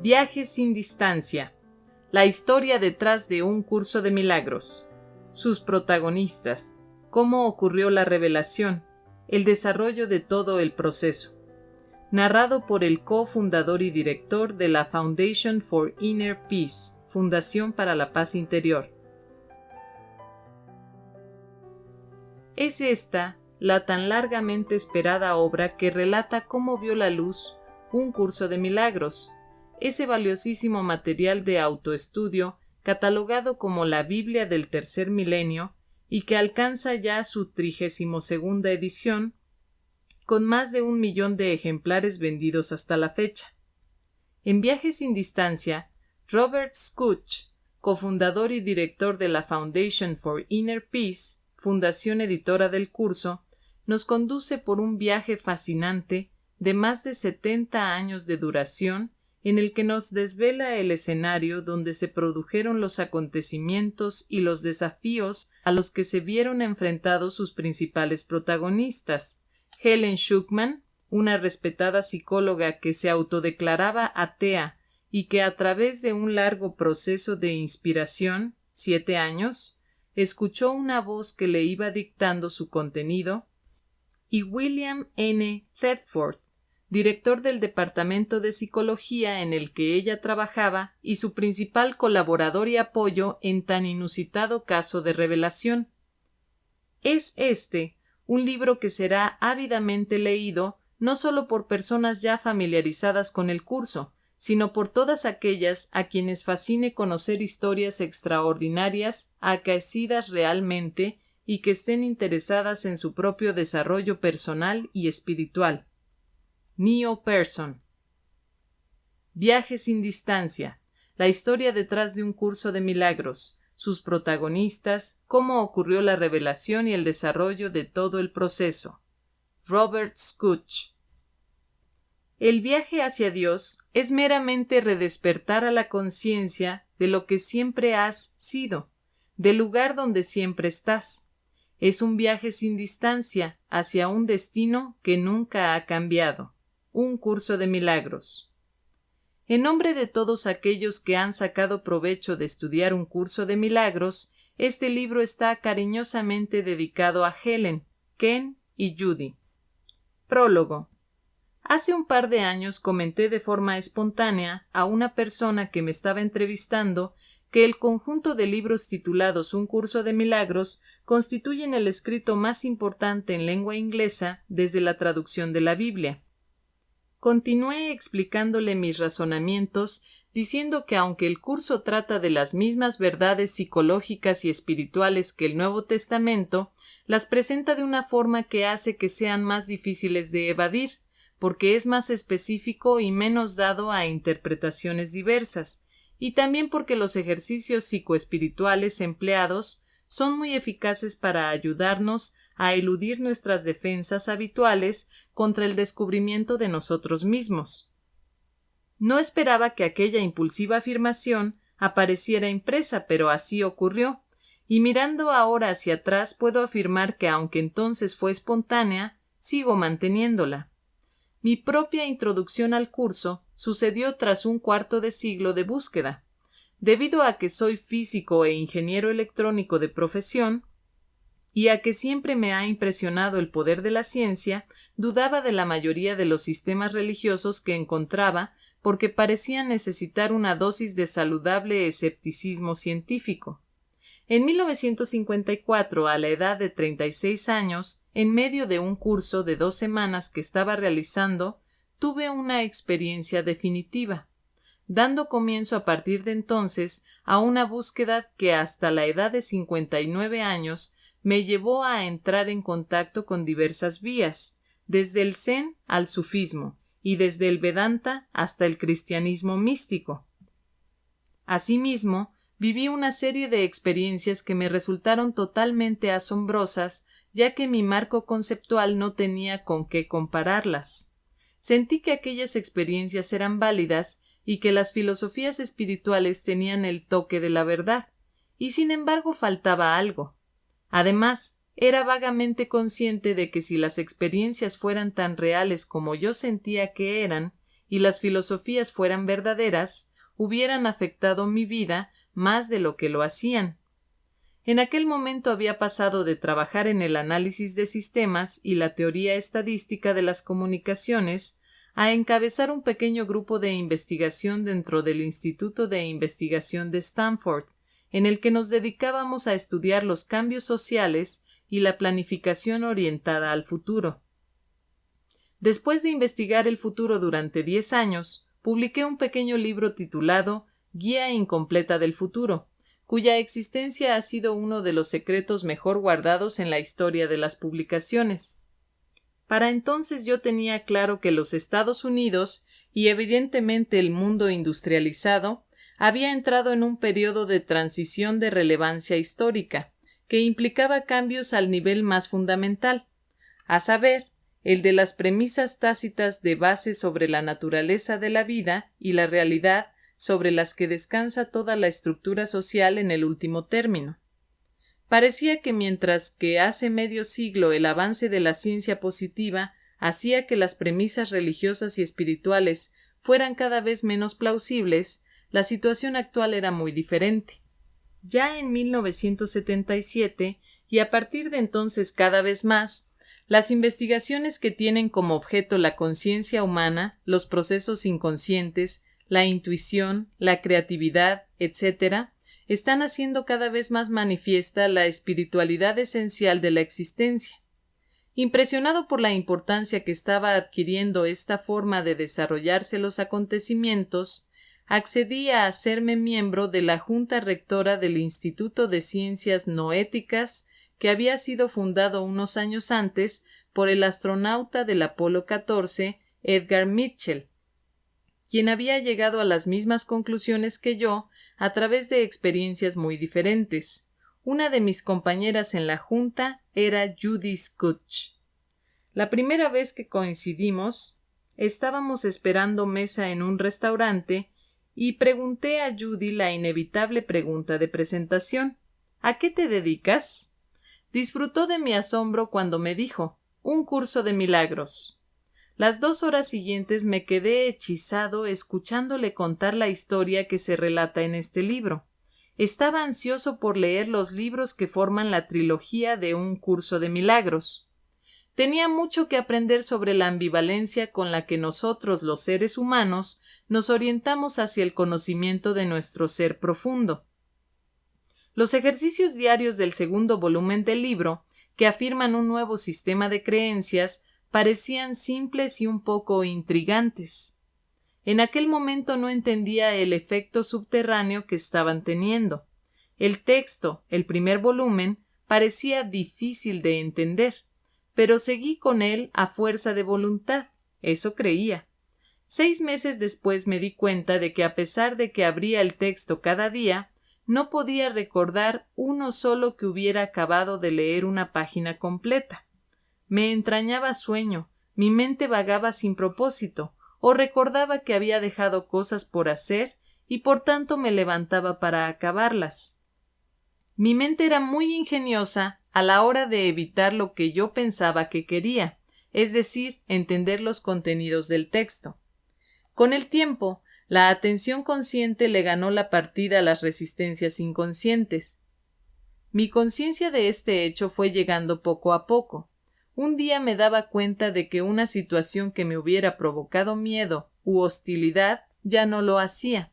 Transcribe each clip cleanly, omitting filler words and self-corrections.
Viaje sin distancia. La historia detrás de un curso de milagros. Sus protagonistas. Cómo ocurrió la revelación. El desarrollo de todo el proceso. Narrado por el cofundador y director de la Foundation for Inner Peace, Fundación para la Paz Interior. Es esta la tan largamente esperada obra que relata cómo vio la luz un curso de milagros, ese valiosísimo material de autoestudio catalogado como la Biblia del tercer milenio y que alcanza ya su 32ª edición, con más de 1 millón de ejemplares vendidos hasta la fecha. En Viaje sin distancia, Robert Schoch, cofundador y director de la Foundation for Inner Peace, fundación editora del curso, nos conduce por un viaje fascinante de más de 70 años de duración en el que nos desvela el escenario donde se produjeron los acontecimientos y los desafíos a los que se vieron enfrentados sus principales protagonistas. Helen Schucman, una respetada psicóloga que se autodeclaraba atea y que a través de un largo proceso de inspiración, 7 años, escuchó una voz que le iba dictando su contenido, y William N. Thetford, director del Departamento de Psicología en el que ella trabajaba y su principal colaborador y apoyo en tan inusitado caso de revelación. Es un libro que será ávidamente leído no solo por personas ya familiarizadas con el curso, sino por todas aquellas a quienes fascine conocer historias extraordinarias, acaecidas realmente y que estén interesadas en su propio desarrollo personal y espiritual. Neo Person. Viaje sin distancia. La historia detrás de un curso de milagros, sus protagonistas, cómo ocurrió la revelación y el desarrollo de todo el proceso. Robert Schoch. El viaje hacia Dios es meramente redespertar a la conciencia de lo que siempre has sido, del lugar donde siempre estás. Es un viaje sin distancia hacia un destino que nunca ha cambiado. Un curso de milagros. En nombre de todos aquellos que han sacado provecho de estudiar un curso de milagros, este libro está cariñosamente dedicado a Helen, Ken y Judy. Prólogo. Hace un par de años comenté de forma espontánea a una persona que me estaba entrevistando que el conjunto de libros titulados Un curso de milagros constituyen el escrito más importante en lengua inglesa desde la traducción de la Biblia. Continué explicándole mis razonamientos, diciendo que aunque el curso trata de las mismas verdades psicológicas y espirituales que el Nuevo Testamento, las presenta de una forma que hace que sean más difíciles de evadir, porque es más específico y menos dado a interpretaciones diversas, y también porque los ejercicios psicoespirituales empleados son muy eficaces para ayudarnos a eludir nuestras defensas habituales contra el descubrimiento de nosotros mismos. No esperaba que aquella impulsiva afirmación apareciera impresa, pero así ocurrió, y mirando ahora hacia atrás puedo afirmar que aunque entonces fue espontánea, sigo manteniéndola. Mi propia introducción al curso sucedió tras un cuarto de siglo de búsqueda. Debido a que soy físico e ingeniero electrónico de profesión, y a que siempre me ha impresionado el poder de la ciencia, dudaba de la mayoría de los sistemas religiosos que encontraba porque parecían necesitar una dosis de saludable escepticismo científico. En 1954, a la edad de 36 años, en medio de un curso de 2 semanas que estaba realizando, tuve una experiencia definitiva, dando comienzo a partir de entonces a una búsqueda que hasta la edad de 59 años me llevó a entrar en contacto con diversas vías, desde el Zen al sufismo y desde el Vedanta hasta el cristianismo místico. Asimismo, viví una serie de experiencias que me resultaron totalmente asombrosas, ya que mi marco conceptual no tenía con qué compararlas. Sentí que aquellas experiencias eran válidas y que las filosofías espirituales tenían el toque de la verdad, y sin embargo faltaba algo. Además, era vagamente consciente de que si las experiencias fueran tan reales como yo sentía que eran, y las filosofías fueran verdaderas, hubieran afectado mi vida más de lo que lo hacían. En aquel momento había pasado de trabajar en el análisis de sistemas y la teoría estadística de las comunicaciones a encabezar un pequeño grupo de investigación dentro del Instituto de Investigación de Stanford, en el que nos dedicábamos a estudiar los cambios sociales y la planificación orientada al futuro. Después de investigar el futuro durante 10 años, publiqué un pequeño libro titulado Guía incompleta del futuro, cuya existencia ha sido uno de los secretos mejor guardados en la historia de las publicaciones. Para entonces yo tenía claro que los Estados Unidos, y evidentemente el mundo industrializado, había entrado en un periodo de transición de relevancia histórica, que implicaba cambios al nivel más fundamental, a saber, el de las premisas tácitas de base sobre la naturaleza de la vida y la realidad sobre las que descansa toda la estructura social en el último término. Parecía que mientras que hace medio siglo el avance de la ciencia positiva hacía que las premisas religiosas y espirituales fueran cada vez menos plausibles, la situación actual era muy diferente. Ya en 1977, y a partir de entonces cada vez más, las investigaciones que tienen como objeto la conciencia humana, los procesos inconscientes, la intuición, la creatividad, etc., están haciendo cada vez más manifiesta la espiritualidad esencial de la existencia. Impresionado por la importancia que estaba adquiriendo esta forma de desarrollarse los acontecimientos, accedí a hacerme miembro de la Junta Rectora del Instituto de Ciencias Noéticas, que había sido fundado unos años antes por el astronauta del Apolo 14, Edgar Mitchell, quien había llegado a las mismas conclusiones que yo a través de experiencias muy diferentes. Una de mis compañeras en la junta era Judy Skutch. La primera vez que coincidimos, estábamos esperando mesa en un restaurante y pregunté a Judy la inevitable pregunta de presentación: ¿A qué te dedicas? Disfrutó de mi asombro cuando me dijo: un curso de milagros. Las 2 horas siguientes me quedé hechizado escuchándole contar la historia que se relata en este libro. Estaba ansioso por leer los libros que forman la trilogía de Un curso de milagros. Tenía mucho que aprender sobre la ambivalencia con la que nosotros, los seres humanos, nos orientamos hacia el conocimiento de nuestro ser profundo. Los ejercicios diarios del segundo volumen del libro, que afirman un nuevo sistema de creencias, parecían simples y un poco intrigantes. En aquel momento no entendía el efecto subterráneo que estaban teniendo. El texto, el primer volumen, parecía difícil de entender, pero seguí con él a fuerza de voluntad, eso creía. 6 meses después me di cuenta de que a pesar de que abría el texto cada día, no podía recordar uno solo que hubiera acabado de leer una página completa. Me entrañaba sueño, mi mente vagaba sin propósito, o recordaba que había dejado cosas por hacer y por tanto me levantaba para acabarlas. Mi mente era muy ingeniosa a la hora de evitar lo que yo pensaba que quería, es decir, entender los contenidos del texto. Con el tiempo, la atención consciente le ganó la partida a las resistencias inconscientes. Mi conciencia de este hecho fue llegando poco a poco. Un día me daba cuenta de que una situación que me hubiera provocado miedo u hostilidad ya no lo hacía,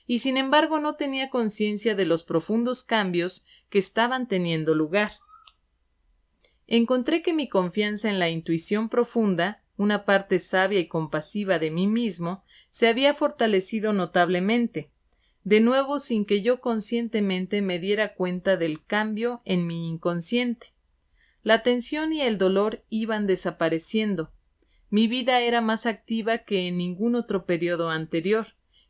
y sin embargo no tenía conciencia de los profundos cambios que estaban teniendo lugar. Encontré que mi confianza en la intuición profunda, una parte sabia y compasiva de mí mismo, se había fortalecido notablemente, de nuevo sin que yo conscientemente me diera cuenta del cambio en mi inconsciente. La tensión y el dolor iban desapareciendo. Mi vida era más activa que en ningún otro periodo anterior,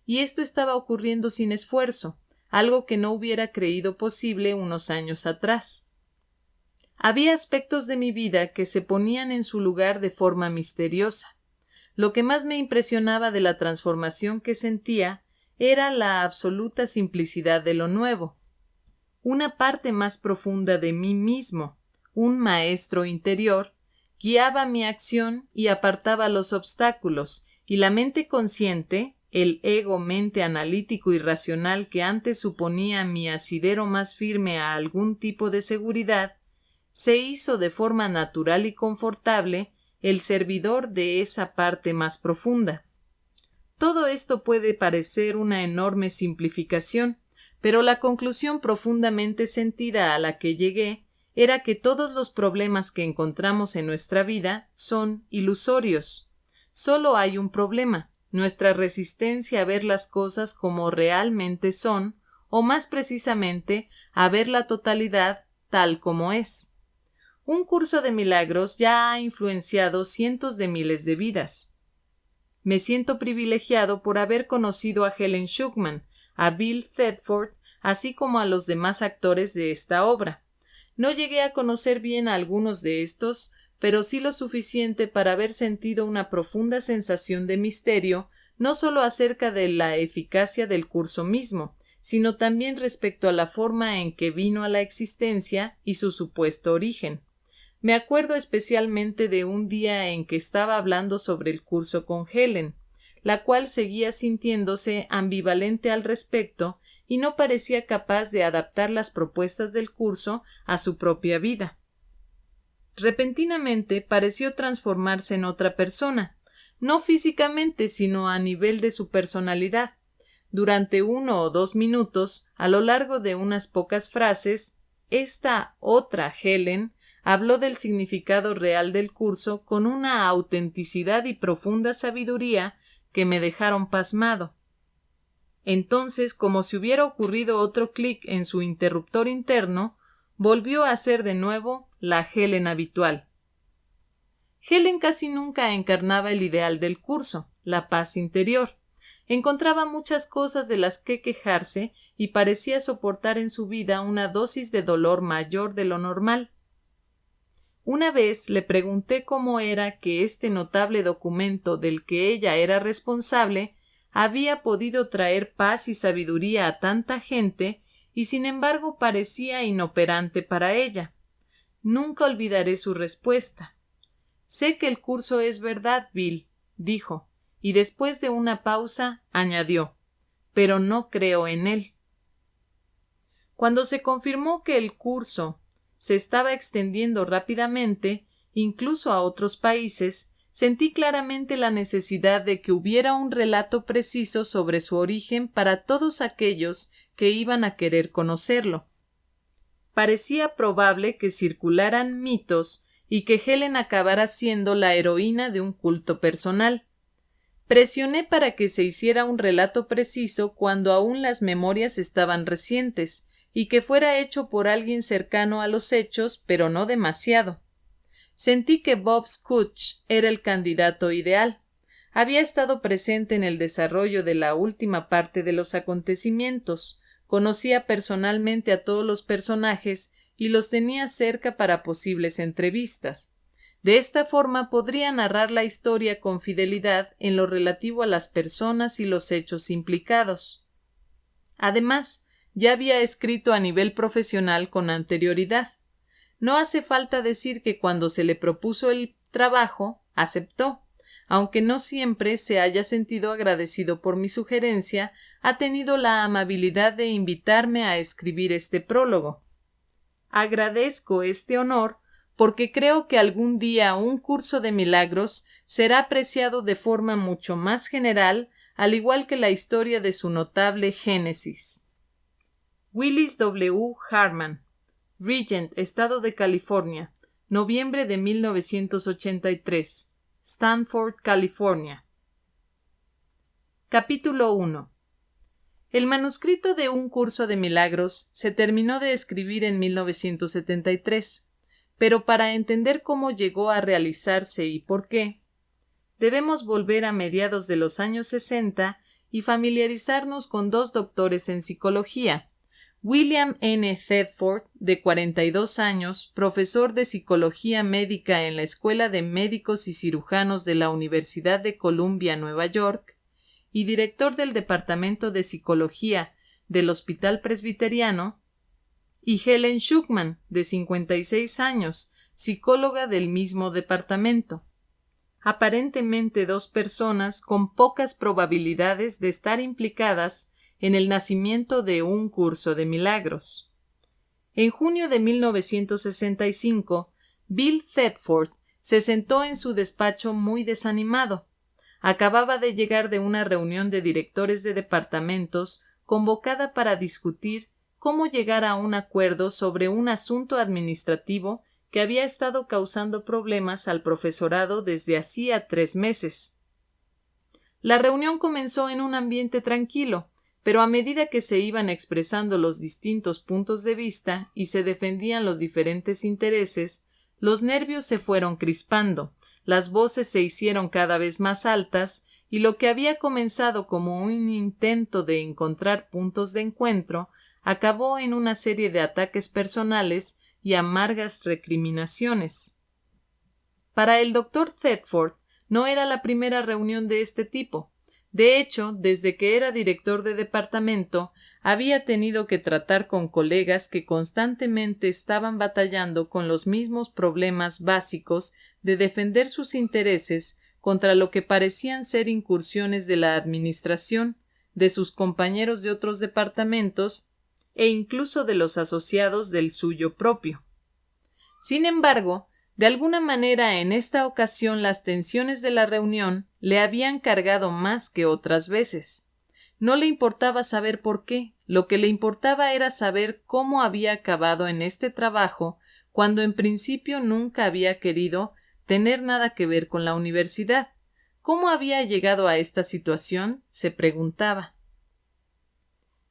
y esto estaba ocurriendo sin esfuerzo, algo que no hubiera creído posible unos años atrás. Había aspectos de mi vida que se ponían en su lugar de forma misteriosa. Lo que más me impresionaba de la transformación que sentía era la absoluta simplicidad de lo nuevo. Una parte más profunda de mí mismo, un maestro interior, guiaba mi acción y apartaba los obstáculos, y la mente consciente, el ego mente analítico y racional que antes suponía mi asidero más firme a algún tipo de seguridad, se hizo de forma natural y confortable el servidor de esa parte más profunda. Todo esto puede parecer una enorme simplificación, pero la conclusión profundamente sentida a la que llegué era que todos los problemas que encontramos en nuestra vida son ilusorios. Solo hay un problema, nuestra resistencia a ver las cosas como realmente son, o más precisamente, a ver la totalidad tal como es. Un curso de milagros ya ha influenciado cientos de miles de vidas. Me siento privilegiado por haber conocido a Helen Schucman, a Bill Thetford, así como a los demás actores de esta obra. No llegué a conocer bien a algunos de estos, pero sí lo suficiente para haber sentido una profunda sensación de misterio, no solo acerca de la eficacia del curso mismo, sino también respecto a la forma en que vino a la existencia y su supuesto origen. Me acuerdo especialmente de un día en que estaba hablando sobre el curso con Helen, la cual seguía sintiéndose ambivalente al respecto y no parecía capaz de adaptar las propuestas del curso a su propia vida. Repentinamente pareció transformarse en otra persona, no físicamente, sino a nivel de su personalidad. Durante 1 o 2 minutos, a lo largo de unas pocas frases, esta otra Helen habló del significado real del curso con una autenticidad y profunda sabiduría que me dejaron pasmado. Entonces, como si hubiera ocurrido otro clic en su interruptor interno, volvió a ser de nuevo la Helen habitual. Helen casi nunca encarnaba el ideal del curso, la paz interior. Encontraba muchas cosas de las que quejarse y parecía soportar en su vida una dosis de dolor mayor de lo normal. Una vez le pregunté cómo era que este notable documento del que ella era responsable había podido traer paz y sabiduría a tanta gente y sin embargo parecía inoperante para ella. Nunca olvidaré su respuesta. Sé que el curso es verdad, Bill, dijo, y después de una pausa añadió, pero no creo en él. Cuando se confirmó que el curso se estaba extendiendo rápidamente, incluso a otros países, sentí claramente la necesidad de que hubiera un relato preciso sobre su origen para todos aquellos que iban a querer conocerlo. Parecía probable que circularan mitos y que Helen acabara siendo la heroína de un culto personal. Presioné para que se hiciera un relato preciso cuando aún las memorias estaban recientes, y que fuera hecho por alguien cercano a los hechos, pero no demasiado. Sentí que Bob Scutch era el candidato ideal. Había estado presente en el desarrollo de la última parte de los acontecimientos, conocía personalmente a todos los personajes y los tenía cerca para posibles entrevistas. De esta forma podría narrar la historia con fidelidad en lo relativo a las personas y los hechos implicados. Además, ya había escrito a nivel profesional con anterioridad. No hace falta decir que cuando se le propuso el trabajo, aceptó. Aunque no siempre se haya sentido agradecido por mi sugerencia, ha tenido la amabilidad de invitarme a escribir este prólogo. Agradezco este honor porque creo que algún día un curso de milagros será apreciado de forma mucho más general, al igual que la historia de su notable génesis. Willis W. Harman, Regent, Estado de California, noviembre de 1983, Stanford, California. Capítulo 1. El manuscrito de Un curso de milagros se terminó de escribir en 1973, pero para entender cómo llegó a realizarse y por qué, debemos volver a mediados de los años 60 y familiarizarnos con dos doctores en psicología. William N. Thetford, de 42 años, profesor de psicología médica en la Escuela de Médicos y Cirujanos de la Universidad de Columbia, Nueva York, y director del Departamento de Psicología del Hospital Presbiteriano, y Helen Schucman, de 56 años, psicóloga del mismo departamento. aparentemente dos personas con pocas probabilidades de estar implicadas en el nacimiento de un curso de milagros. En junio de 1965, Bill Thetford se sentó en su despacho muy desanimado. Acababa de llegar de una reunión de directores de departamentos convocada para discutir cómo llegar a un acuerdo sobre un asunto administrativo que había estado causando problemas al profesorado desde hacía 3 meses. La reunión comenzó en un ambiente tranquilo, pero a medida que se iban expresando los distintos puntos de vista y se defendían los diferentes intereses, los nervios se fueron crispando, las voces se hicieron cada vez más altas y lo que había comenzado como un intento de encontrar puntos de encuentro acabó en una serie de ataques personales y amargas recriminaciones. Para el Dr. Thetford no era la primera reunión de este tipo. De hecho, desde que era director de departamento, había tenido que tratar con colegas que constantemente estaban batallando con los mismos problemas básicos de defender sus intereses contra lo que parecían ser incursiones de la administración, de sus compañeros de otros departamentos e incluso de los asociados del suyo propio. Sin embargo, de alguna manera en esta ocasión las tensiones de la reunión le habían cargado más que otras veces. No le importaba saber por qué, lo que le importaba era saber cómo había acabado en este trabajo cuando en principio nunca había querido tener nada que ver con la universidad. ¿Cómo había llegado a esta situación?, se preguntaba.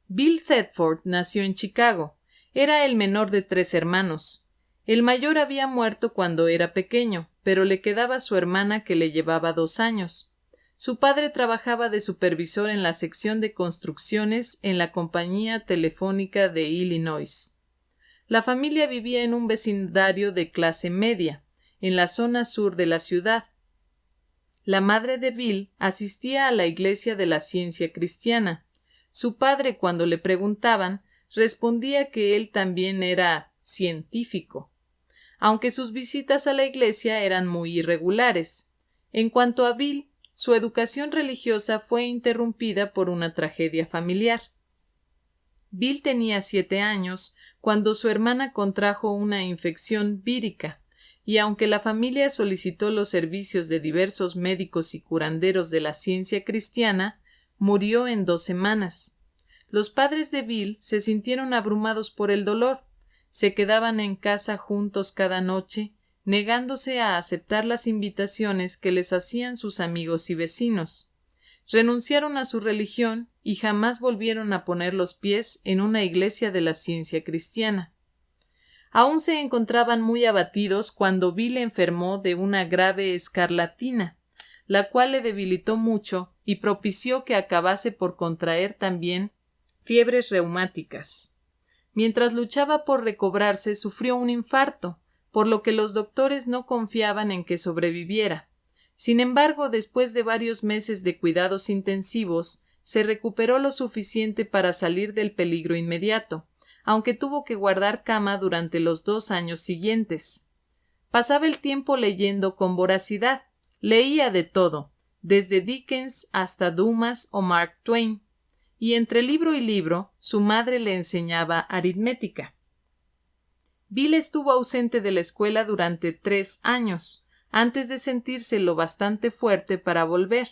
Bill Thetford nació en Chicago. Era el menor de 3 hermanos. El mayor había muerto cuando era pequeño, pero le quedaba su hermana que le llevaba 2 años. Su padre trabajaba de supervisor en la sección de construcciones en la compañía telefónica de Illinois. La familia vivía en un vecindario de clase media, en la zona sur de la ciudad. La madre de Bill asistía a la iglesia de la Ciencia Cristiana. Su padre, cuando le preguntaban, respondía que él también era científico, aunque sus visitas a la iglesia eran muy irregulares. En cuanto a Bill, su educación religiosa fue interrumpida por una tragedia familiar. Bill tenía 7 años cuando su hermana contrajo una infección vírica, y aunque la familia solicitó los servicios de diversos médicos y curanderos de la ciencia cristiana, murió en 2 semanas. Los padres de Bill se sintieron abrumados por el dolor. Se quedaban en casa juntos cada noche, negándose a aceptar las invitaciones que les hacían sus amigos y vecinos. Renunciaron a su religión y jamás volvieron a poner los pies en una iglesia de la ciencia cristiana. Aún se encontraban muy abatidos cuando Bill enfermó de una grave escarlatina, la cual le debilitó mucho y propició que acabase por contraer también fiebres reumáticas. Mientras luchaba por recobrarse, sufrió un infarto, por lo que los doctores no confiaban en que sobreviviera. Sin embargo, después de varios meses de cuidados intensivos, se recuperó lo suficiente para salir del peligro inmediato, aunque tuvo que guardar cama durante los 2 años siguientes. Pasaba el tiempo leyendo con voracidad. Leía de todo, desde Dickens hasta Dumas o Mark Twain, y entre libro y libro su madre le enseñaba aritmética. Bill estuvo ausente de la escuela durante 3 años, antes de sentirse lo bastante fuerte para volver.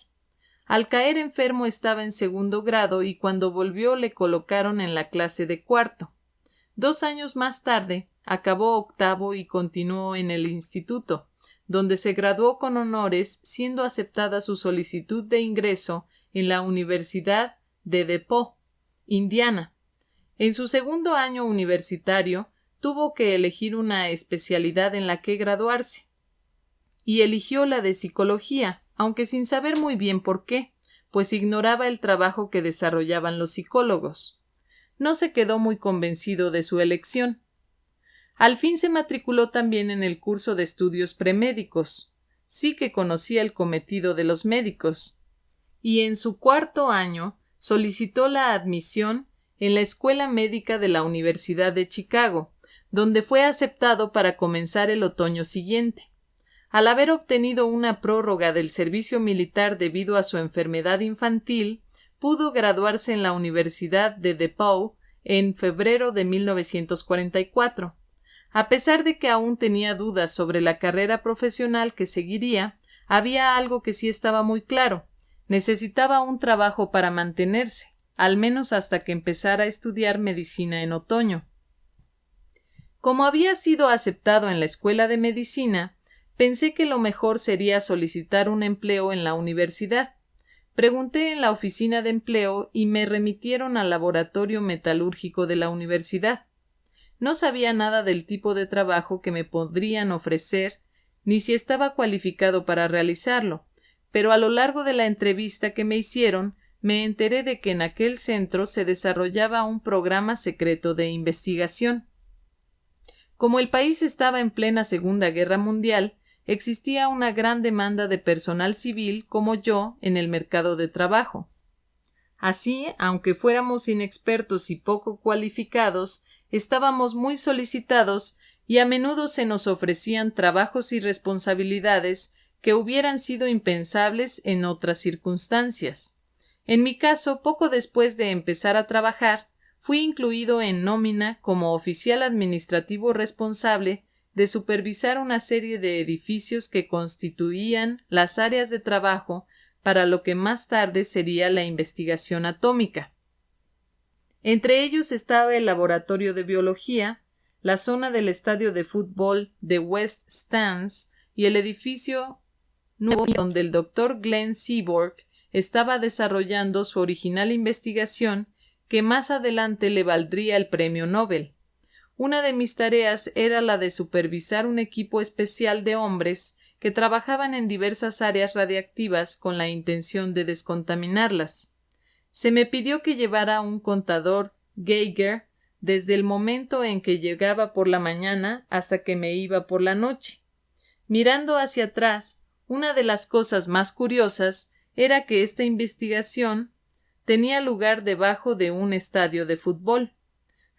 Al caer enfermo estaba en 2º grado y cuando volvió le colocaron en la clase de 4º. 2 años más tarde acabó 8º y continuó en el instituto, donde se graduó con honores, siendo aceptada su solicitud de ingreso en la Universidad de DePaul, Indiana. En su 2º año universitario tuvo que elegir una especialidad en la que graduarse, y eligió la de psicología, aunque sin saber muy bien por qué, pues ignoraba el trabajo que desarrollaban los psicólogos. No se quedó muy convencido de su elección. Al fin se matriculó también en el curso de estudios premédicos. Sí que conocía el cometido de los médicos. Y en su 4º año solicitó la admisión en la Escuela Médica de la Universidad de Chicago, donde fue aceptado para comenzar el otoño siguiente. Al haber obtenido una prórroga del servicio militar debido a su enfermedad infantil, pudo graduarse en la Universidad de DePaul en febrero de 1944. A pesar de que aún tenía dudas sobre la carrera profesional que seguiría, había algo que sí estaba muy claro: necesitaba un trabajo para mantenerse, al menos hasta que empezara a estudiar medicina en otoño. Como había sido aceptado en la escuela de medicina, pensé que lo mejor sería solicitar un empleo en la universidad. Pregunté en la oficina de empleo y me remitieron al laboratorio metalúrgico de la universidad. No sabía nada del tipo de trabajo que me podrían ofrecer, ni si estaba cualificado para realizarlo, pero a lo largo de la entrevista que me hicieron, me enteré de que en aquel centro se desarrollaba un programa secreto de investigación. Como el país estaba en plena Segunda Guerra Mundial, existía una gran demanda de personal civil como yo en el mercado de trabajo. Así, aunque fuéramos inexpertos y poco cualificados, estábamos muy solicitados y a menudo se nos ofrecían trabajos y responsabilidades que hubieran sido impensables en otras circunstancias. En mi caso, poco después de empezar a trabajar, fui incluido en nómina como oficial administrativo responsable de supervisar una serie de edificios que constituían las áreas de trabajo para lo que más tarde sería la investigación atómica. Entre ellos estaba el laboratorio de biología, la zona del estadio de fútbol de West Stands y el edificio nuevo donde el Dr. Glenn Seaborg estaba desarrollando su original investigación que más adelante le valdría el premio Nobel. Una de mis tareas era la de supervisar un equipo especial de hombres que trabajaban en diversas áreas radiactivas con la intención de descontaminarlas. Se me pidió que llevara un contador Geiger desde el momento en que llegaba por la mañana hasta que me iba por la noche. Mirando hacia atrás, una de las cosas más curiosas era que esta investigación tenía lugar debajo de un estadio de fútbol.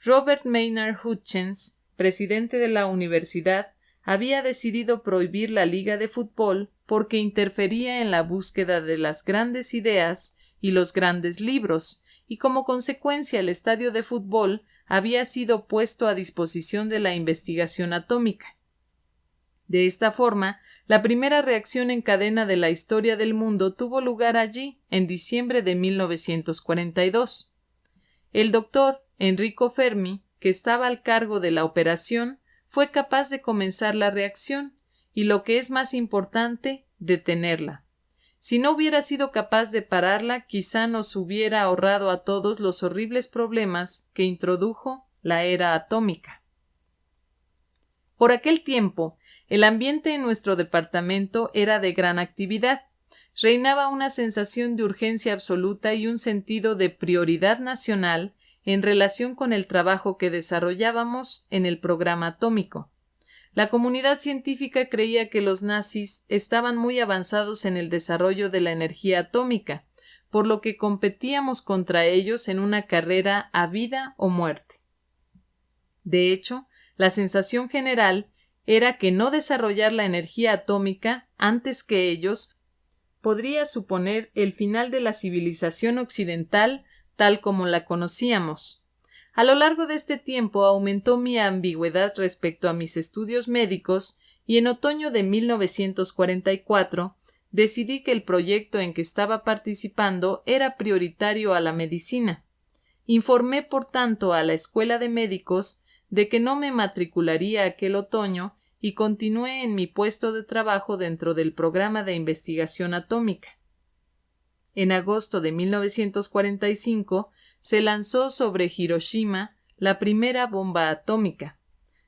Robert Maynard Hutchins, presidente de la universidad, había decidido prohibir la liga de fútbol porque interfería en la búsqueda de las grandes ideas y los grandes libros, y como consecuencia el estadio de fútbol había sido puesto a disposición de la investigación atómica. De esta forma, la primera reacción en cadena de la historia del mundo tuvo lugar allí, en diciembre de 1942. El doctor Enrico Fermi, que estaba al cargo de la operación, fue capaz de comenzar la reacción y, lo que es más importante, detenerla. Si no hubiera sido capaz de pararla, quizá nos hubiera ahorrado a todos los horribles problemas que introdujo la era atómica. Por aquel tiempo, el ambiente en nuestro departamento era de gran actividad. Reinaba una sensación de urgencia absoluta y un sentido de prioridad nacional en relación con el trabajo que desarrollábamos en el programa atómico. La comunidad científica creía que los nazis estaban muy avanzados en el desarrollo de la energía atómica, por lo que competíamos contra ellos en una carrera a vida o muerte. De hecho, la sensación general era que no desarrollar la energía atómica antes que ellos podría suponer el final de la civilización occidental tal como la conocíamos. A lo largo de este tiempo aumentó mi ambigüedad respecto a mis estudios médicos y en otoño de 1944 decidí que el proyecto en que estaba participando era prioritario a la medicina. Informé, por tanto, a la escuela de médicos de que no me matricularía aquel otoño y continué en mi puesto de trabajo dentro del programa de investigación atómica. En agosto de 1945 se lanzó sobre Hiroshima la primera bomba atómica.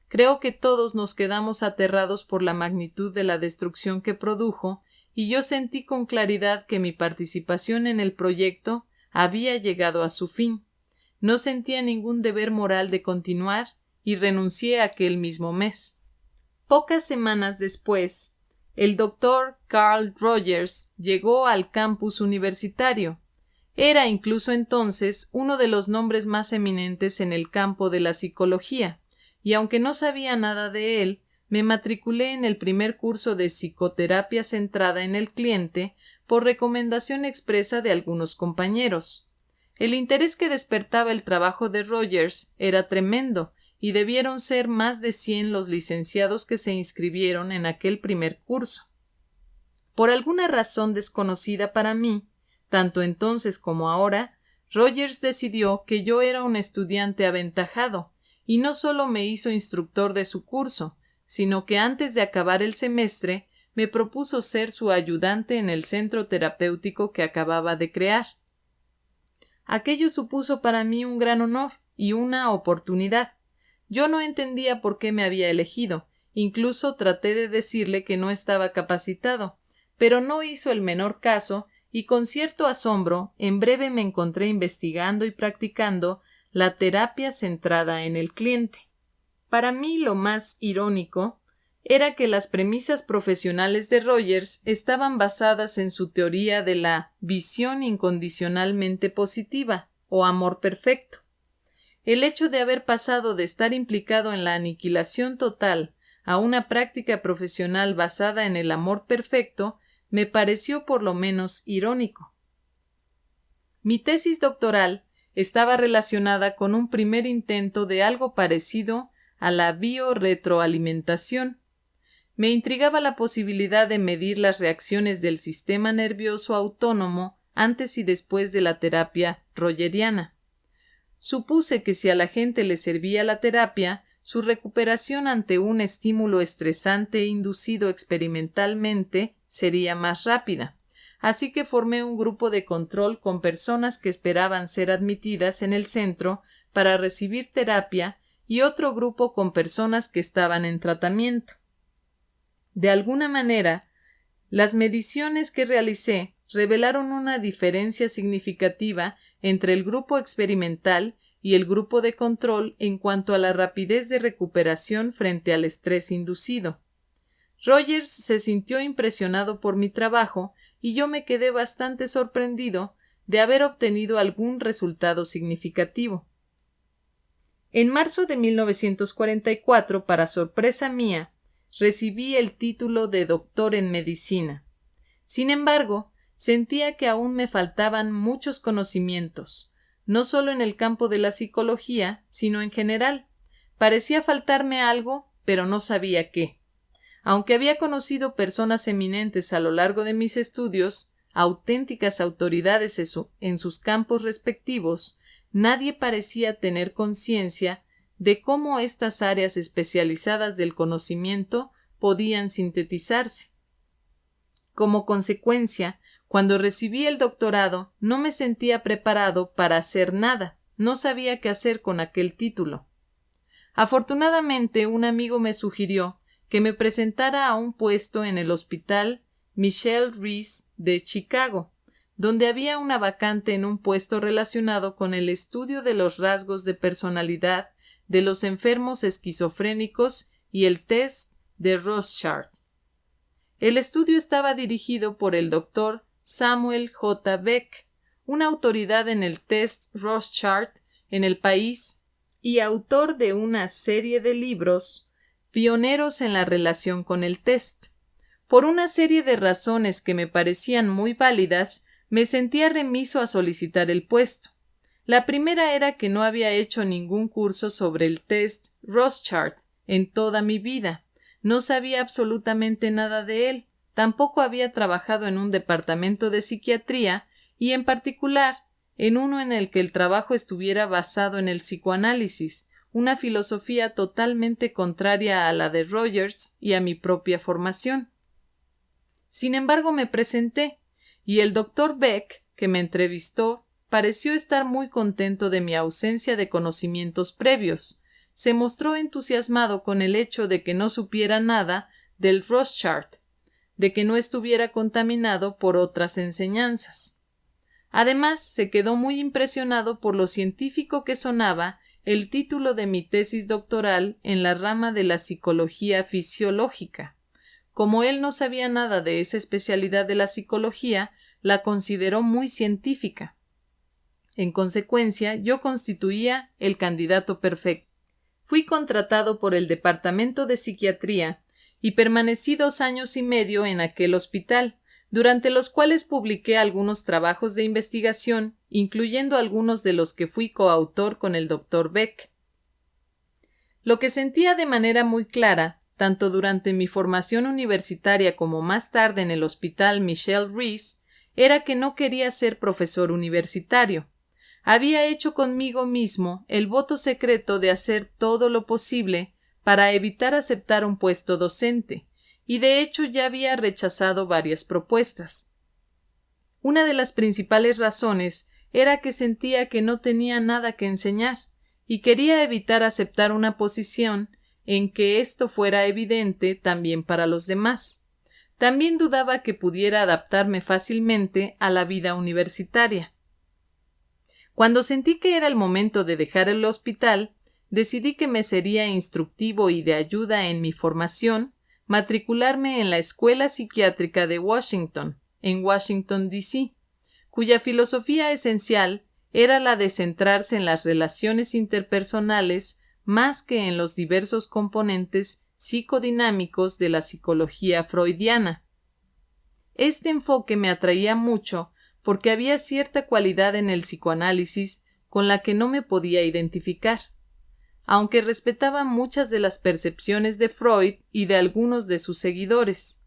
Creo que todos nos quedamos aterrados por la magnitud de la destrucción que produjo, y yo sentí con claridad que mi participación en el proyecto había llegado a su fin. No sentía ningún deber moral de continuar y renuncié aquel mismo mes. Pocas semanas después, el doctor Carl Rogers llegó al campus universitario. Era incluso entonces uno de los nombres más eminentes en el campo de la psicología, y aunque no sabía nada de él, me matriculé en el primer curso de psicoterapia centrada en el cliente por recomendación expresa de algunos compañeros. El interés que despertaba el trabajo de Rogers era tremendo y debieron ser más de 100 los licenciados que se inscribieron en aquel primer curso. Por alguna razón desconocida para mí, tanto entonces como ahora, Rogers decidió que yo era un estudiante aventajado y no solo me hizo instructor de su curso, sino que antes de acabar el semestre me propuso ser su ayudante en el centro terapéutico que acababa de crear. Aquello supuso para mí un gran honor y una oportunidad. Yo no entendía por qué me había elegido, incluso traté de decirle que no estaba capacitado, pero no hizo el menor caso y con cierto asombro en breve me encontré investigando y practicando la terapia centrada en el cliente. Para mí lo más irónico era que las premisas profesionales de Rogers estaban basadas en su teoría de la visión incondicionalmente positiva o amor perfecto. El hecho de haber pasado de estar implicado en la aniquilación total a una práctica profesional basada en el amor perfecto me pareció por lo menos irónico. Mi tesis doctoral estaba relacionada con un primer intento de algo parecido a la biorretroalimentación. Me intrigaba la posibilidad de medir las reacciones del sistema nervioso autónomo antes y después de la terapia rogeriana. Supuse que si a la gente le servía la terapia, su recuperación ante un estímulo estresante inducido experimentalmente sería más rápida. Así que formé un grupo de control con personas que esperaban ser admitidas en el centro para recibir terapia y otro grupo con personas que estaban en tratamiento. De alguna manera, las mediciones que realicé revelaron una diferencia significativa entre el grupo experimental y el grupo de control en cuanto a la rapidez de recuperación frente al estrés inducido. Rogers se sintió impresionado por mi trabajo y yo me quedé bastante sorprendido de haber obtenido algún resultado significativo. En marzo de 1944, para sorpresa mía, recibí el título de doctor en medicina. Sin embargo, sentía que aún me faltaban muchos conocimientos, no solo en el campo de la psicología, sino en general. Parecía faltarme algo, pero no sabía qué. Aunque había conocido personas eminentes a lo largo de mis estudios, auténticas autoridades en sus campos respectivos, nadie parecía tener conciencia de cómo estas áreas especializadas del conocimiento podían sintetizarse. Como consecuencia, cuando recibí el doctorado, no me sentía preparado para hacer nada, no sabía qué hacer con aquel título. Afortunadamente, un amigo me sugirió que me presentara a un puesto en el Hospital Michelle Reese de Chicago, donde había una vacante en un puesto relacionado con el estudio de los rasgos de personalidad de los enfermos esquizofrénicos y el test de Rorschach. El estudio estaba dirigido por el Dr. Samuel J. Beck, una autoridad en el test Rorschach en el país y autor de una serie de libros pioneros en la relación con el test. Por una serie de razones que me parecían muy válidas, me sentía remiso a solicitar el puesto. La primera era que no había hecho ningún curso sobre el test Rorschach en toda mi vida. No sabía absolutamente nada de él. Tampoco había trabajado en un departamento de psiquiatría y, en particular, en uno en el que el trabajo estuviera basado en el psicoanálisis, una filosofía totalmente contraria a la de Rogers y a mi propia formación. Sin embargo, me presenté, y el Dr. Beck, que me entrevistó, pareció estar muy contento de mi ausencia de conocimientos previos. Se mostró entusiasmado con el hecho de que no supiera nada del Rorschach, de que no estuviera contaminado por otras enseñanzas. Además, se quedó muy impresionado por lo científico que sonaba el título de mi tesis doctoral en la rama de la psicología fisiológica. Como él no sabía nada de esa especialidad de la psicología, la consideró muy científica. En consecuencia, yo constituía el candidato perfecto. fui contratado por el Departamento de Psiquiatría y permanecí 2 años y medio en aquel hospital, durante los cuales publiqué algunos trabajos de investigación, incluyendo algunos de los que fui coautor con el Dr. Beck. Lo que sentía de manera muy clara, tanto durante mi formación universitaria como más tarde en el Hospital Michelle Reese, era que no quería ser profesor universitario. Había hecho conmigo mismo el voto secreto de hacer todo lo posible para evitar aceptar un puesto docente, y de hecho ya había rechazado varias propuestas. Una de las principales razones era que sentía que no tenía nada que enseñar, y quería evitar aceptar una posición en que esto fuera evidente también para los demás. También dudaba que pudiera adaptarme fácilmente a la vida universitaria. Cuando sentí que era el momento de dejar el hospital, decidí que me sería instructivo y de ayuda en mi formación matricularme en la Escuela Psiquiátrica de Washington, en Washington, D.C., cuya filosofía esencial era la de centrarse en las relaciones interpersonales más que en los diversos componentes psicodinámicos de la psicología freudiana. Este enfoque me atraía mucho porque había cierta cualidad en el psicoanálisis con la que no me podía identificar, aunque respetaba muchas de las percepciones de Freud y de algunos de sus seguidores.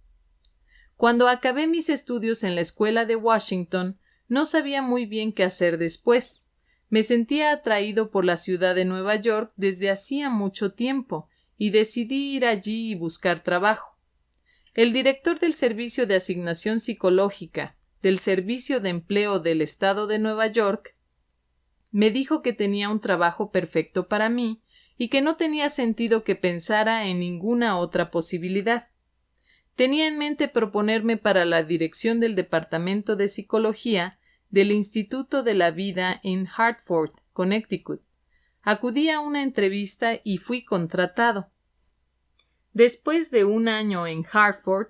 Cuando acabé mis estudios en la escuela de Washington, no sabía muy bien qué hacer después. Me sentía atraído por la ciudad de Nueva York desde hacía mucho tiempo y decidí ir allí y buscar trabajo. El director del Servicio de Asignación Psicológica del Servicio de Empleo del Estado de Nueva York me dijo que tenía un trabajo perfecto para mí y que no tenía sentido que pensara en ninguna otra posibilidad. Tenía en mente proponerme para la dirección del Departamento de Psicología del Instituto de la Vida en Hartford, Connecticut. Acudí a una entrevista y fui contratado. Después de 1 año en Hartford,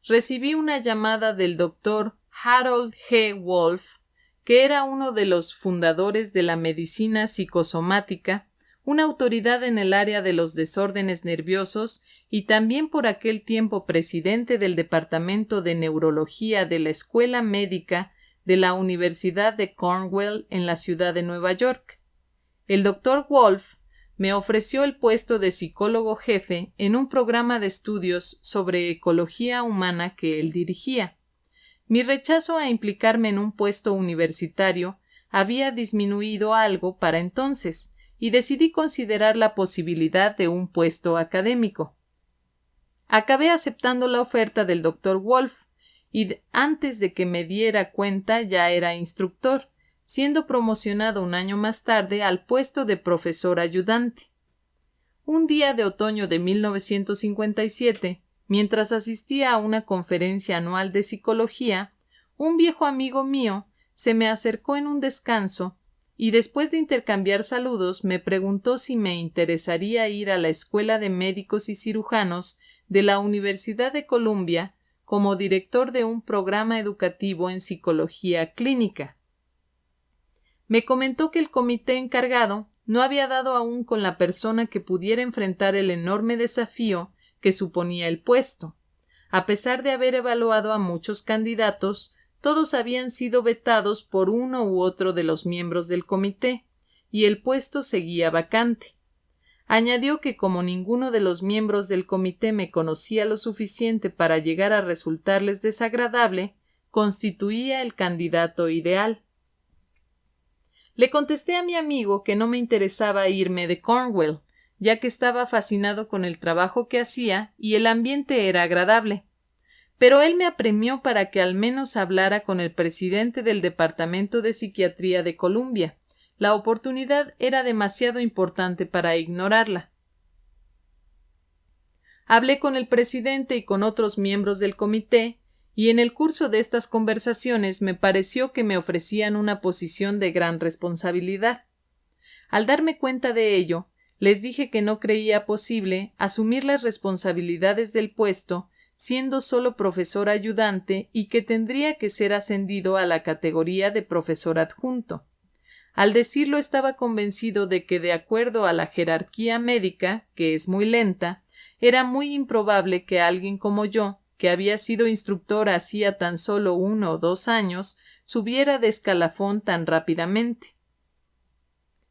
recibí una llamada del Dr. Harold G. Wolf, que era uno de los fundadores de la medicina psicosomática, una autoridad en el área de los desórdenes nerviosos y también por aquel tiempo presidente del Departamento de Neurología de la Escuela Médica de la Universidad de Cornell en la ciudad de Nueva York. El Dr. Wolf me ofreció el puesto de psicólogo jefe en un programa de estudios sobre ecología humana que él dirigía. Mi rechazo a implicarme en un puesto universitario había disminuido algo para entonces, y decidí considerar la posibilidad de un puesto académico. Acabé aceptando la oferta del Dr. Wolf, y antes de que me diera cuenta ya era instructor, siendo promocionado 1 año más tarde al puesto de profesor ayudante. Un día de otoño de 1957, mientras asistía a una conferencia anual de psicología, un viejo amigo mío se me acercó en un descanso y después de intercambiar saludos me preguntó si me interesaría ir a la Escuela de Médicos y Cirujanos de la Universidad de Columbia como director de un programa educativo en psicología clínica. Me comentó que el comité encargado no había dado aún con la persona que pudiera enfrentar el enorme desafío que suponía el puesto. A pesar de haber evaluado a muchos candidatos, todos habían sido vetados por uno u otro de los miembros del comité, y el puesto seguía vacante. Añadió que como ninguno de los miembros del comité me conocía lo suficiente para llegar a resultarles desagradable, constituía el candidato ideal. Le contesté a mi amigo que no me interesaba irme de Cornwall, ya que estaba fascinado con el trabajo que hacía y el ambiente era agradable. Pero él me apremió para que al menos hablara con el presidente del Departamento de Psiquiatría de Columbia. La oportunidad era demasiado importante para ignorarla. Hablé con el presidente y con otros miembros del comité, y en el curso de estas conversaciones me pareció que me ofrecían una posición de gran responsabilidad. Al darme cuenta de ello, les dije que no creía posible asumir las responsabilidades del puesto siendo solo profesor ayudante y que tendría que ser ascendido a la categoría de profesor adjunto. Al decirlo estaba convencido de que, de acuerdo a la jerarquía médica, que es muy lenta, era muy improbable que alguien como yo, que había sido instructor hacía tan solo 1 o 2 años, subiera de escalafón tan rápidamente.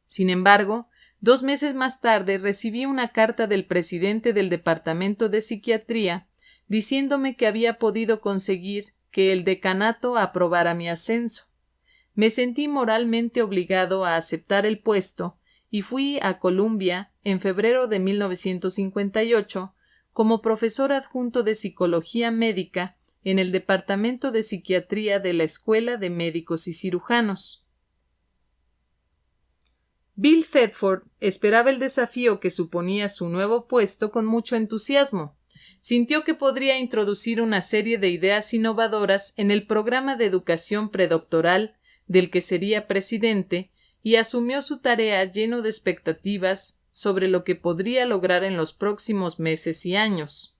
Sin embargo, 2 meses más tarde recibí una carta del presidente del Departamento de Psiquiatría diciéndome que había podido conseguir que el decanato aprobara mi ascenso. Me sentí moralmente obligado a aceptar el puesto y fui a Columbia en febrero de 1958 como profesor adjunto de Psicología Médica en el Departamento de Psiquiatría de la Escuela de Médicos y Cirujanos. Bill Thetford esperaba el desafío que suponía su nuevo puesto con mucho entusiasmo. Sintió que podría introducir una serie de ideas innovadoras en el programa de educación predoctoral del que sería presidente y asumió su tarea lleno de expectativas sobre lo que podría lograr en los próximos meses y años.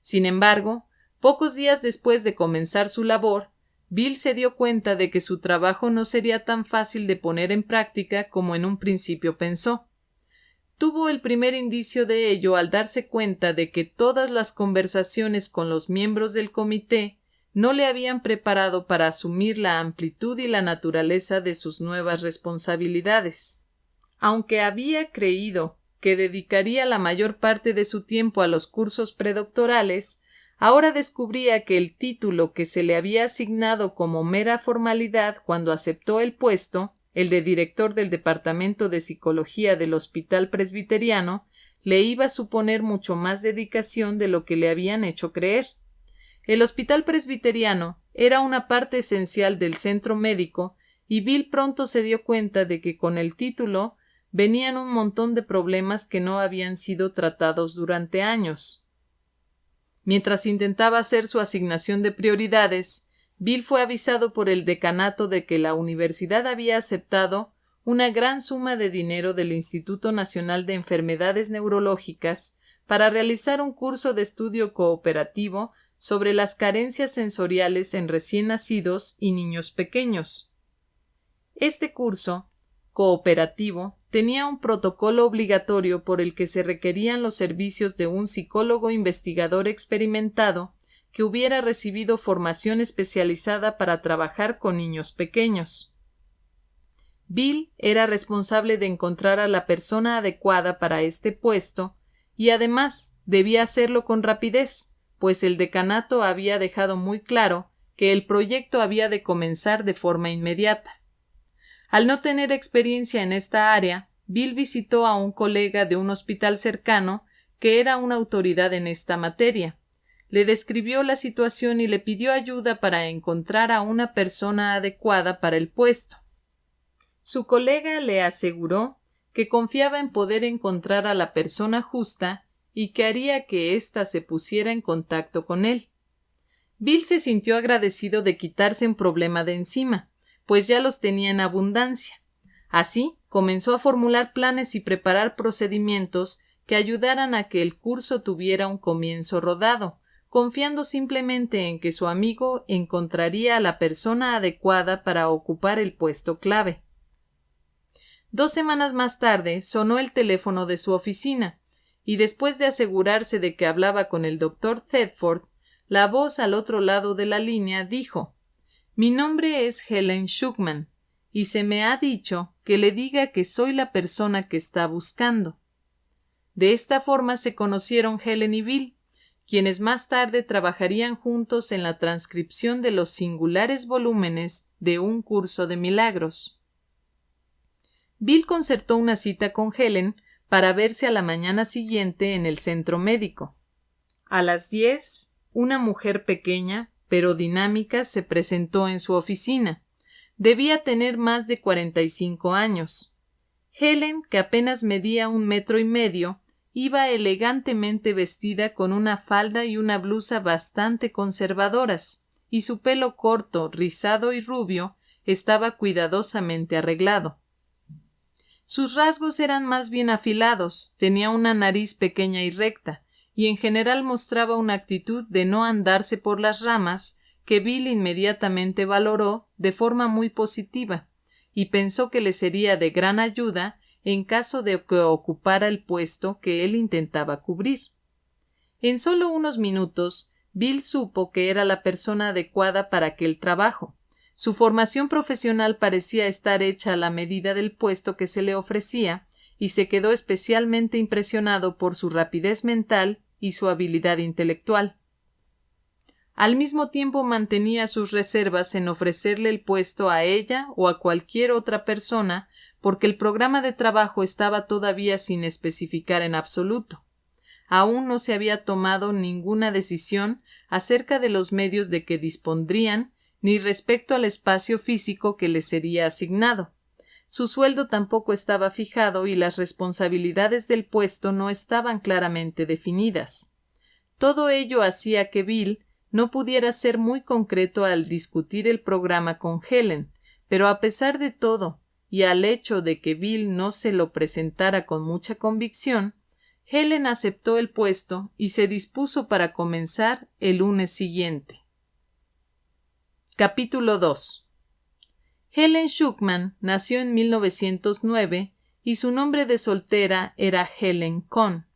Sin embargo, pocos días después de comenzar su labor, Bill se dio cuenta de que su trabajo no sería tan fácil de poner en práctica como en un principio pensó. Tuvo el primer indicio de ello al darse cuenta de que todas las conversaciones con los miembros del comité no le habían preparado para asumir la amplitud y la naturaleza de sus nuevas responsabilidades. Aunque había creído que dedicaría la mayor parte de su tiempo a los cursos predoctorales, ahora descubría que el título que se le había asignado como mera formalidad cuando aceptó el puesto, el de director del Departamento de Psicología del Hospital Presbiteriano, le iba a suponer mucho más dedicación de lo que le habían hecho creer. El Hospital Presbiteriano era una parte esencial del centro médico y Bill pronto se dio cuenta de que con el título venían un montón de problemas que no habían sido tratados durante años. Mientras intentaba hacer su asignación de prioridades, Bill fue avisado por el decanato de que la universidad había aceptado una gran suma de dinero del Instituto Nacional de Enfermedades Neurológicas para realizar un curso de estudio cooperativo sobre las carencias sensoriales en recién nacidos y niños pequeños. Este curso cooperativo tenía un protocolo obligatorio por el que se requerían los servicios de un psicólogo investigador experimentado que hubiera recibido formación especializada para trabajar con niños pequeños. Bill era responsable de encontrar a la persona adecuada para este puesto y además debía hacerlo con rapidez, pues el decanato había dejado muy claro que el proyecto había de comenzar de forma inmediata. Al no tener experiencia en esta área, Bill visitó a un colega de un hospital cercano que era una autoridad en esta materia. Le describió la situación y le pidió ayuda para encontrar a una persona adecuada para el puesto. Su colega le aseguró que confiaba en poder encontrar a la persona justa y que haría que ésta se pusiera en contacto con él. Bill se sintió agradecido de quitarse un problema de encima, pues ya los tenía en abundancia. Así, comenzó a formular planes y preparar procedimientos que ayudaran a que el curso tuviera un comienzo rodado, confiando simplemente en que su amigo encontraría a la persona adecuada para ocupar el puesto clave. 2 semanas más tarde sonó el teléfono de su oficina, y después de asegurarse de que hablaba con el doctor Thetford, la voz al otro lado de la línea dijo: «Mi nombre es Helen Schuckman, y se me ha dicho que le diga que soy la persona que está buscando». De esta forma se conocieron Helen y Bill, quienes más tarde trabajarían juntos en la transcripción de los singulares volúmenes de Un curso de milagros. Bill concertó una cita con Helen para verse a la mañana siguiente en el centro médico. A las 10, una mujer pequeña, pero dinámica, se presentó en su oficina. Debía tener más de 45 años. Helen, que apenas medía 1,5 metros, iba elegantemente vestida con una falda y una blusa bastante conservadoras, y su pelo corto, rizado y rubio estaba cuidadosamente arreglado. Sus rasgos eran más bien afilados, tenía una nariz pequeña y recta, y en general mostraba una actitud de no andarse por las ramas que Bill inmediatamente valoró de forma muy positiva, y pensó que le sería de gran ayuda en caso de que ocupara el puesto que él intentaba cubrir. En solo unos minutos, Bill supo que era la persona adecuada para aquel trabajo. Su formación profesional parecía estar hecha a la medida del puesto que se le ofrecía, y se quedó especialmente impresionado por su rapidez mental y su habilidad intelectual. Al mismo tiempo mantenía sus reservas en ofrecerle el puesto a ella o a cualquier otra persona, porque el programa de trabajo estaba todavía sin especificar en absoluto. Aún no se había tomado ninguna decisión acerca de los medios de que dispondrían, ni respecto al espacio físico que les sería asignado. Su sueldo tampoco estaba fijado y las responsabilidades del puesto no estaban claramente definidas. Todo ello hacía que Bill no pudiera ser muy concreto al discutir el programa con Helen, pero a pesar de todo, y al hecho de que Bill no se lo presentara con mucha convicción, Helen aceptó el puesto y se dispuso para comenzar el lunes siguiente. Capítulo 2. Helen Schuckman nació en 1909 y su nombre de soltera era Helen Cohn.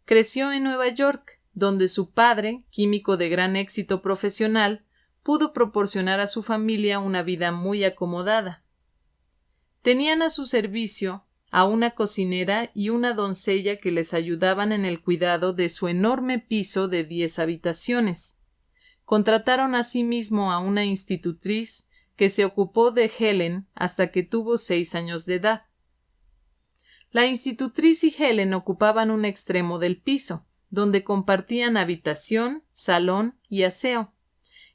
Creció en Nueva York, donde su padre, químico de gran éxito profesional, pudo proporcionar a su familia una vida muy acomodada. Tenían a su servicio a una cocinera y una doncella que les ayudaban en el cuidado de su enorme piso de 10 habitaciones. Contrataron asimismo a una institutriz que se ocupó de Helen hasta que tuvo 6 años de edad. La institutriz y Helen ocupaban un extremo del piso, donde compartían habitación, salón y aseo.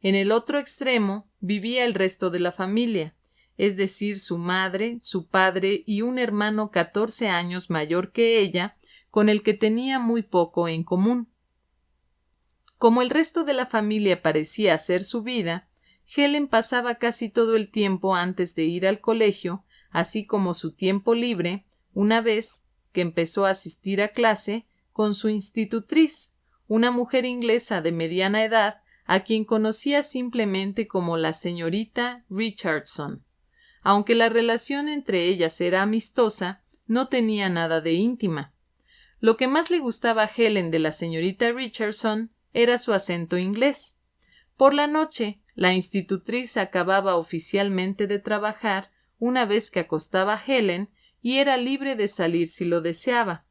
En el otro extremo vivía el resto de la familia, es decir, su madre, su padre y un hermano 14 años mayor que ella, con el que tenía muy poco en común. Como el resto de la familia parecía hacer su vida, Helen pasaba casi todo el tiempo antes de ir al colegio, así como su tiempo libre, una vez que empezó a asistir a clase, con su institutriz, una mujer inglesa de mediana edad, a quien conocía simplemente como la señorita Richardson. Aunque la relación entre ellas era amistosa, no tenía nada de íntima. Lo que más le gustaba a Helen de la señorita Richardson era su acento inglés. Por la noche, la institutriz acababa oficialmente de trabajar una vez que acostaba a Helen y era libre de salir si lo deseaba,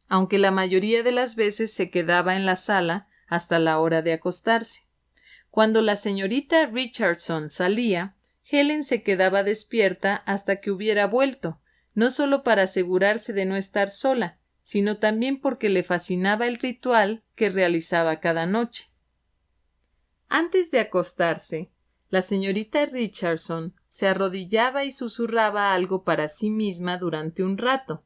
aunque la mayoría de las veces se quedaba en la sala hasta la hora de acostarse. Cuando la señorita Richardson salía, Helen se quedaba despierta hasta que hubiera vuelto, no solo para asegurarse de no estar sola, sino también porque le fascinaba el ritual que realizaba cada noche. Antes de acostarse, la señorita Richardson se arrodillaba y susurraba algo para sí misma durante un rato.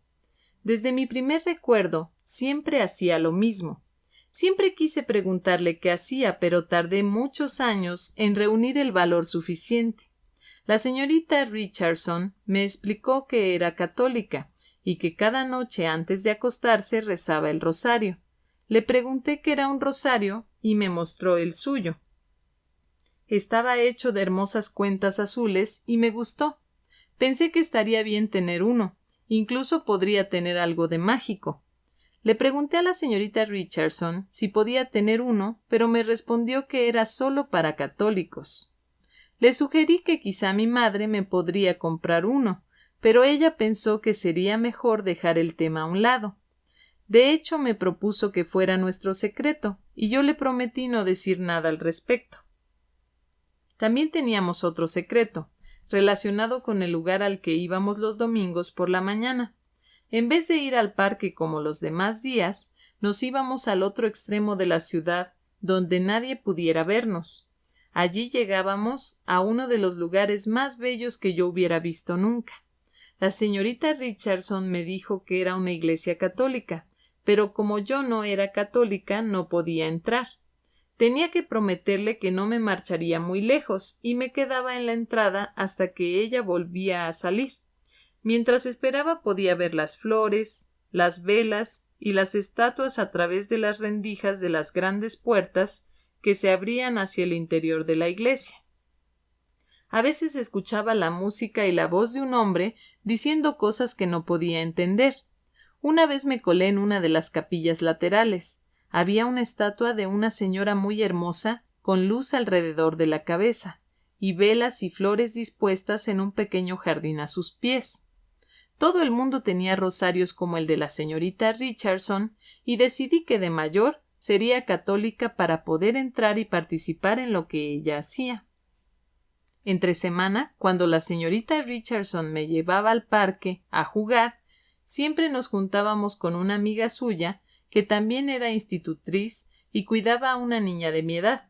Desde mi primer recuerdo, siempre hacía lo mismo. Siempre quise preguntarle qué hacía, pero tardé muchos años en reunir el valor suficiente. La señorita Richardson me explicó que era católica y que cada noche antes de acostarse rezaba el rosario. Le pregunté qué era un rosario y me mostró el suyo. Estaba hecho de hermosas cuentas azules y me gustó. Pensé que estaría bien tener uno, incluso podría tener algo de mágico. Le pregunté a la señorita Richardson si podía tener uno, pero me respondió que era solo para católicos. Le sugerí que quizá mi madre me podría comprar uno, pero ella pensó que sería mejor dejar el tema a un lado. De hecho, me propuso que fuera nuestro secreto, y yo le prometí no decir nada al respecto. También teníamos otro secreto, relacionado con el lugar al que íbamos los domingos por la mañana. En vez de ir al parque como los demás días, nos íbamos al otro extremo de la ciudad, donde nadie pudiera vernos. Allí llegábamos a uno de los lugares más bellos que yo hubiera visto nunca. La señorita Richardson me dijo que era una iglesia católica, pero como yo no era católica, no podía entrar. Tenía que prometerle que no me marcharía muy lejos y me quedaba en la entrada hasta que ella volvía a salir. Mientras esperaba podía ver las flores, las velas y las estatuas a través de las rendijas de las grandes puertas que se abrían hacia el interior de la iglesia. A veces escuchaba la música y la voz de un hombre diciendo cosas que no podía entender. Una vez me colé en una de las capillas laterales. Había una estatua de una señora muy hermosa, con luz alrededor de la cabeza, y velas y flores dispuestas en un pequeño jardín a sus pies. Todo el mundo tenía rosarios como el de la señorita Richardson, y decidí que de mayor sería católica para poder entrar y participar en lo que ella hacía. Entre semana, cuando la señorita Richardson me llevaba al parque a jugar, siempre nos juntábamos con una amiga suya, que también era institutriz y cuidaba a una niña de mi edad.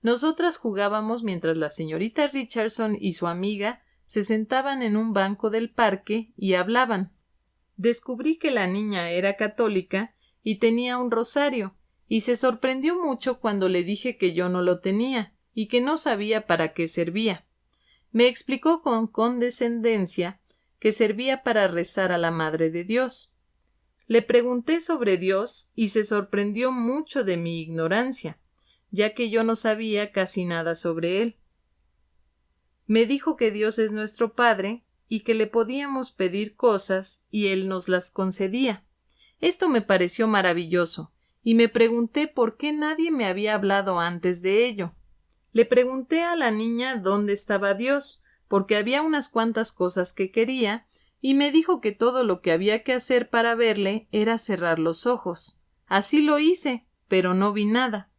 Nosotras jugábamos mientras la señorita Richardson y su amiga se sentaban en un banco del parque y hablaban. Descubrí que la niña era católica y tenía un rosario, y se sorprendió mucho cuando le dije que yo no lo tenía y que no sabía para qué servía. Me explicó con condescendencia que servía para rezar a la Madre de Dios. Le pregunté sobre Dios y se sorprendió mucho de mi ignorancia, ya que yo no sabía casi nada sobre él. Me dijo que Dios es nuestro Padre y que le podíamos pedir cosas y él nos las concedía. Esto me pareció maravilloso, y me pregunté por qué nadie me había hablado antes de ello. Le pregunté a la niña dónde estaba Dios, porque había unas cuantas cosas que quería, y me dijo que todo lo que había que hacer para verle era cerrar los ojos. Así lo hice, pero no vi nada.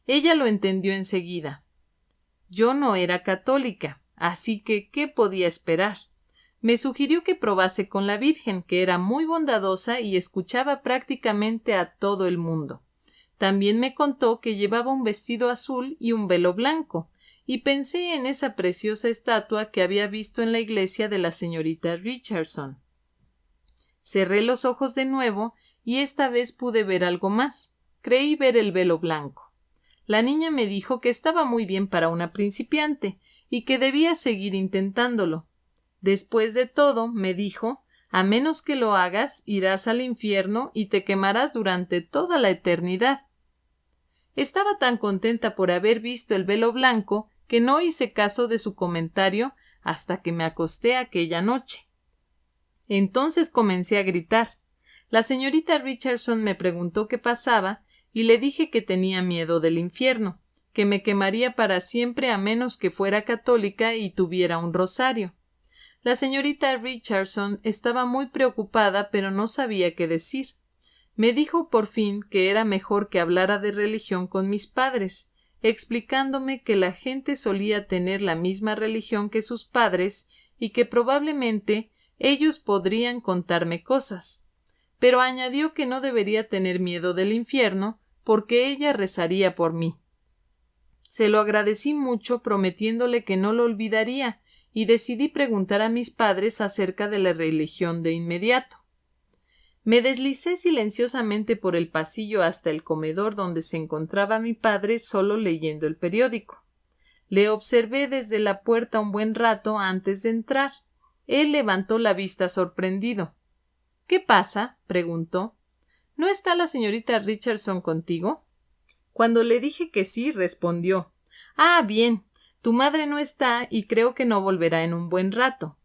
Ella lo entendió enseguida. Yo no era católica, así que ¿qué podía esperar? Me sugirió que probase con la Virgen, que era muy bondadosa y escuchaba prácticamente a todo el mundo. También me contó que llevaba un vestido azul y un velo blanco, y pensé en esa preciosa estatua que había visto en la iglesia de la señorita Richardson. Cerré los ojos de nuevo y esta vez pude ver algo más. Creí ver el velo blanco. La niña me dijo que estaba muy bien para una principiante y que debía seguir intentándolo. Después de todo, me dijo, a menos que lo hagas, irás al infierno y te quemarás durante toda la eternidad. Estaba tan contenta por haber visto el velo blanco que no hice caso de su comentario hasta que me acosté aquella noche. Entonces comencé a gritar. La señorita Richardson me preguntó qué pasaba y le dije que tenía miedo del infierno, que me quemaría para siempre a menos que fuera católica y tuviera un rosario. La señorita Richardson estaba muy preocupada, pero no sabía qué decir. Me dijo por fin que era mejor que hablara de religión con mis padres, explicándome que la gente solía tener la misma religión que sus padres y que probablemente ellos podrían contarme cosas. Pero añadió que no debería tener miedo del infierno porque ella rezaría por mí. Se lo agradecí mucho, prometiéndole que no lo olvidaría, y decidí preguntar a mis padres acerca de la religión de inmediato. Me deslicé silenciosamente por el pasillo hasta el comedor donde se encontraba mi padre solo leyendo el periódico. Le observé desde la puerta un buen rato antes de entrar. Él levantó la vista sorprendido. ¿Qué pasa?, preguntó. ¿No está la señorita Richardson contigo? Cuando le dije que sí, respondió. Ah, bien. Tu madre no está y creo que no volverá en un buen rato.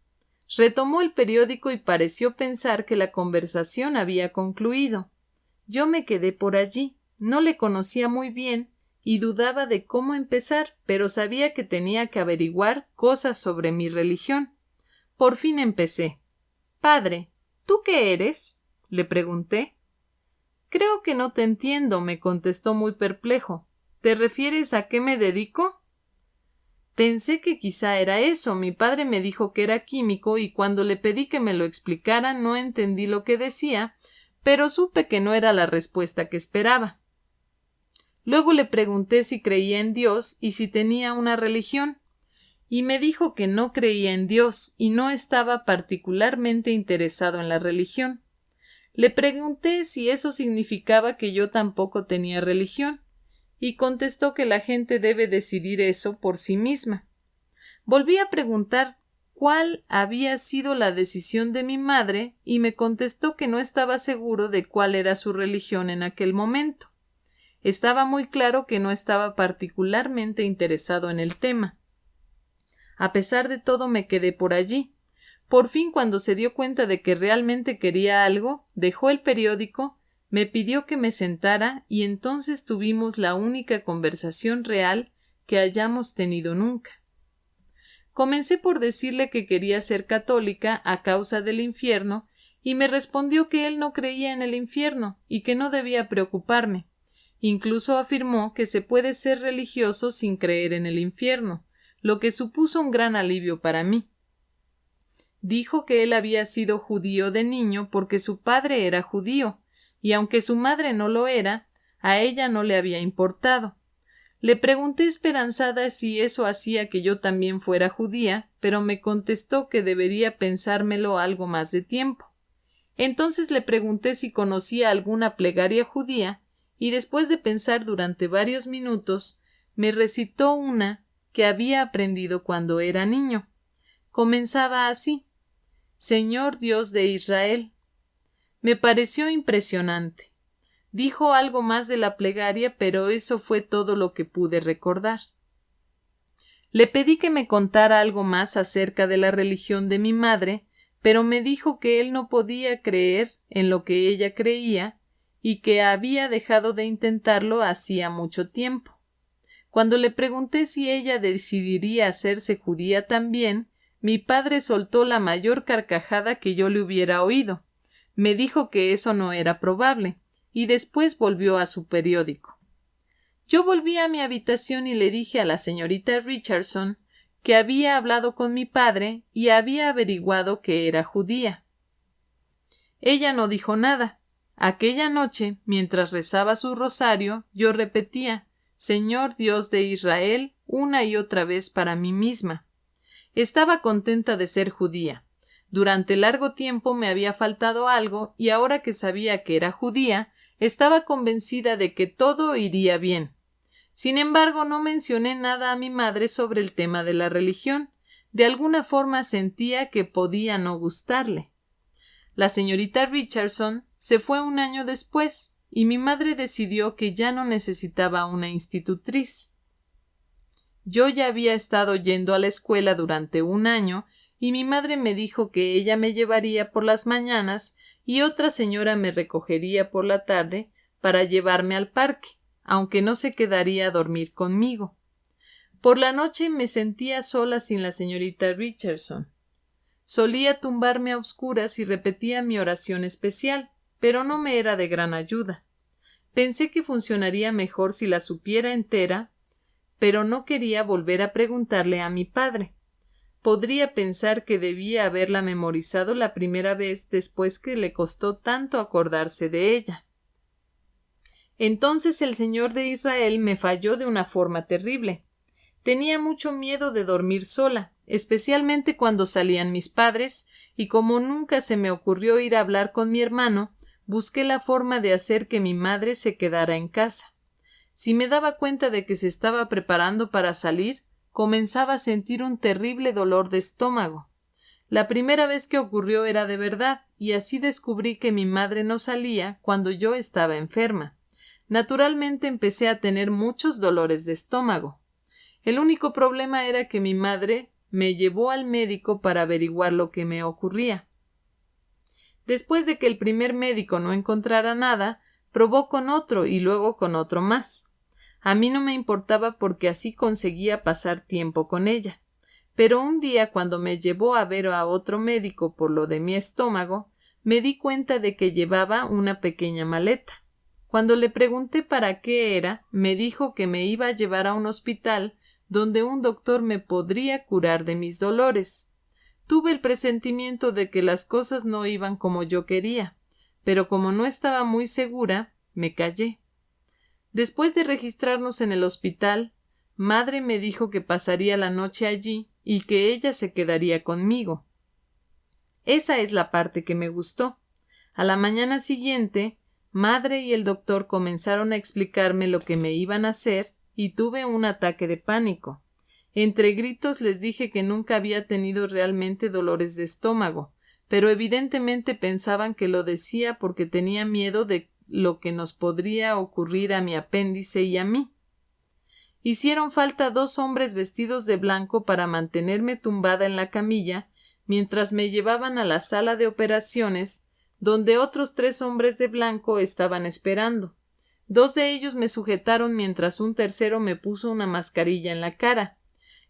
Retomó el periódico y pareció pensar que la conversación había concluido. Yo me quedé por allí. No le conocía muy bien y dudaba de cómo empezar, pero sabía que tenía que averiguar cosas sobre mi religión. Por fin empecé. Padre, ¿tú qué eres?, le pregunté. Creo que no te entiendo, me contestó muy perplejo. ¿Te refieres a qué me dedico? Pensé que quizá era eso. Mi padre me dijo que era químico y cuando le pedí que me lo explicara no entendí lo que decía, pero supe que no era la respuesta que esperaba. Luego le pregunté si creía en Dios y si tenía una religión, y me dijo que no creía en Dios y no estaba particularmente interesado en la religión. Le pregunté si eso significaba que yo tampoco tenía religión, y contestó que la gente debe decidir eso por sí misma. Volví a preguntar cuál había sido la decisión de mi madre y me contestó que no estaba seguro de cuál era su religión en aquel momento. Estaba muy claro que no estaba particularmente interesado en el tema. A pesar de todo me quedé por allí. Por fin, cuando se dio cuenta de que realmente quería algo, dejó el periódico, me pidió que me sentara y entonces tuvimos la única conversación real que hayamos tenido nunca. Comencé por decirle que quería ser católica a causa del infierno y me respondió que él no creía en el infierno y que no debía preocuparme. Incluso afirmó que se puede ser religioso sin creer en el infierno, lo que supuso un gran alivio para mí. Dijo que él había sido judío de niño porque su padre era judío, y aunque su madre no lo era, a ella no le había importado. Le pregunté esperanzada si eso hacía que yo también fuera judía, pero me contestó que debería pensármelo algo más de tiempo. Entonces le pregunté si conocía alguna plegaria judía, y después de pensar durante varios minutos, me recitó una que había aprendido cuando era niño. Comenzaba así: Señor Dios de Israel. Me pareció impresionante. Dijo algo más de la plegaria, pero eso fue todo lo que pude recordar. Le pedí que me contara algo más acerca de la religión de mi madre, pero me dijo que él no podía creer en lo que ella creía y que había dejado de intentarlo hacía mucho tiempo. Cuando le pregunté si ella decidiría hacerse judía también, mi padre soltó la mayor carcajada que yo le hubiera oído. Me dijo que eso no era probable, y después volvió a su periódico. Yo volví a mi habitación y le dije a la señorita Richardson que había hablado con mi padre y había averiguado que era judía. Ella no dijo nada. Aquella noche, mientras rezaba su rosario, yo repetía: Señor Dios de Israel, una y otra vez para mí misma. Estaba contenta de ser judía. Durante largo tiempo me había faltado algo y ahora que sabía que era judía, estaba convencida de que todo iría bien. Sin embargo, no mencioné nada a mi madre sobre el tema de la religión. De alguna forma sentía que podía no gustarle. La señorita Richardson se fue un año después y mi madre decidió que ya no necesitaba una institutriz. Yo ya había estado yendo a la escuela durante un año y mi madre me dijo que ella me llevaría por las mañanas y otra señora me recogería por la tarde para llevarme al parque, aunque no se quedaría a dormir conmigo. Por la noche me sentía sola sin la señorita Richardson. Solía tumbarme a oscuras y repetía mi oración especial, pero no me era de gran ayuda. Pensé que funcionaría mejor si la supiera entera, pero no quería volver a preguntarle a mi padre. Podría pensar que debía haberla memorizado la primera vez después que le costó tanto acordarse de ella. Entonces el Señor de Israel me falló de una forma terrible. Tenía mucho miedo de dormir sola, especialmente cuando salían mis padres, y como nunca se me ocurrió ir a hablar con mi hermano, busqué la forma de hacer que mi madre se quedara en casa. Si me daba cuenta de que se estaba preparando para salir, comenzaba a sentir un terrible dolor de estómago. La primera vez que ocurrió era de verdad, y así descubrí que mi madre no salía cuando yo estaba enferma. Naturalmente empecé a tener muchos dolores de estómago. El único problema era que mi madre me llevó al médico para averiguar lo que me ocurría. Después de que el primer médico no encontrara nada, probó con otro y luego con otro más. A mí no me importaba porque así conseguía pasar tiempo con ella. Pero un día, cuando me llevó a ver a otro médico por lo de mi estómago, me di cuenta de que llevaba una pequeña maleta. Cuando le pregunté para qué era, me dijo que me iba a llevar a un hospital donde un doctor me podría curar de mis dolores. Tuve el presentimiento de que las cosas no iban como yo quería, pero como no estaba muy segura, me callé. Después de registrarnos en el hospital, madre me dijo que pasaría la noche allí y que ella se quedaría conmigo. Esa es la parte que me gustó. A la mañana siguiente, madre y el doctor comenzaron a explicarme lo que me iban a hacer y tuve un ataque de pánico. Entre gritos les dije que nunca había tenido realmente dolores de estómago, pero evidentemente pensaban que lo decía porque tenía miedo de lo que nos podría ocurrir a mi apéndice y a mí. Hicieron falta 2 hombres vestidos de blanco para mantenerme tumbada en la camilla mientras me llevaban a la sala de operaciones, donde otros 3 hombres de blanco estaban esperando. 2 de ellos me sujetaron mientras un tercero me puso una mascarilla en la cara.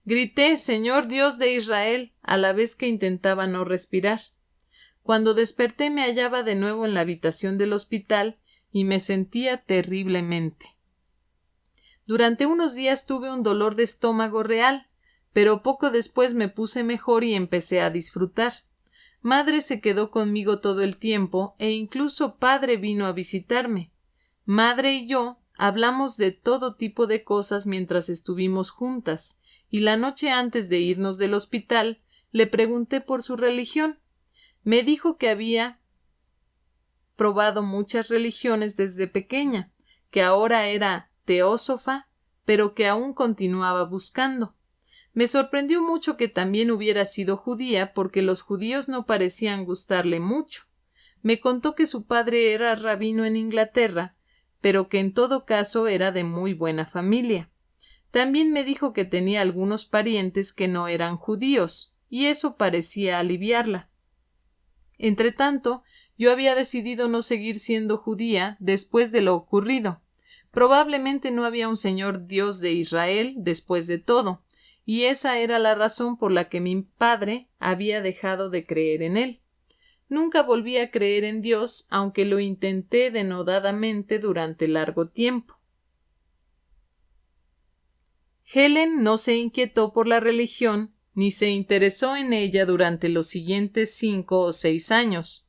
Grité «Señor Dios de Israel», a la vez que intentaba no respirar. Cuando desperté me hallaba de nuevo en la habitación del hospital y me sentía terriblemente. Durante unos días tuve un dolor de estómago real, pero poco después me puse mejor y empecé a disfrutar. Madre se quedó conmigo todo el tiempo e incluso padre vino a visitarme. Madre y yo hablamos de todo tipo de cosas mientras estuvimos juntas, y la noche antes de irnos del hospital le pregunté por su religión. Me dijo que había probado muchas religiones desde pequeña, que ahora era teósofa, pero que aún continuaba buscando. Me sorprendió mucho que también hubiera sido judía, porque los judíos no parecían gustarle mucho. Me contó que su padre era rabino en Inglaterra, pero que en todo caso era de muy buena familia. También me dijo que tenía algunos parientes que no eran judíos, y eso parecía aliviarla. Entretanto, yo había decidido no seguir siendo judía después de lo ocurrido. Probablemente no había un Señor Dios de Israel después de todo, y esa era la razón por la que mi padre había dejado de creer en él. Nunca volví a creer en Dios, aunque lo intenté denodadamente durante largo tiempo. Helen no se inquietó por la religión ni se interesó en ella durante los siguientes 5 o 6 años.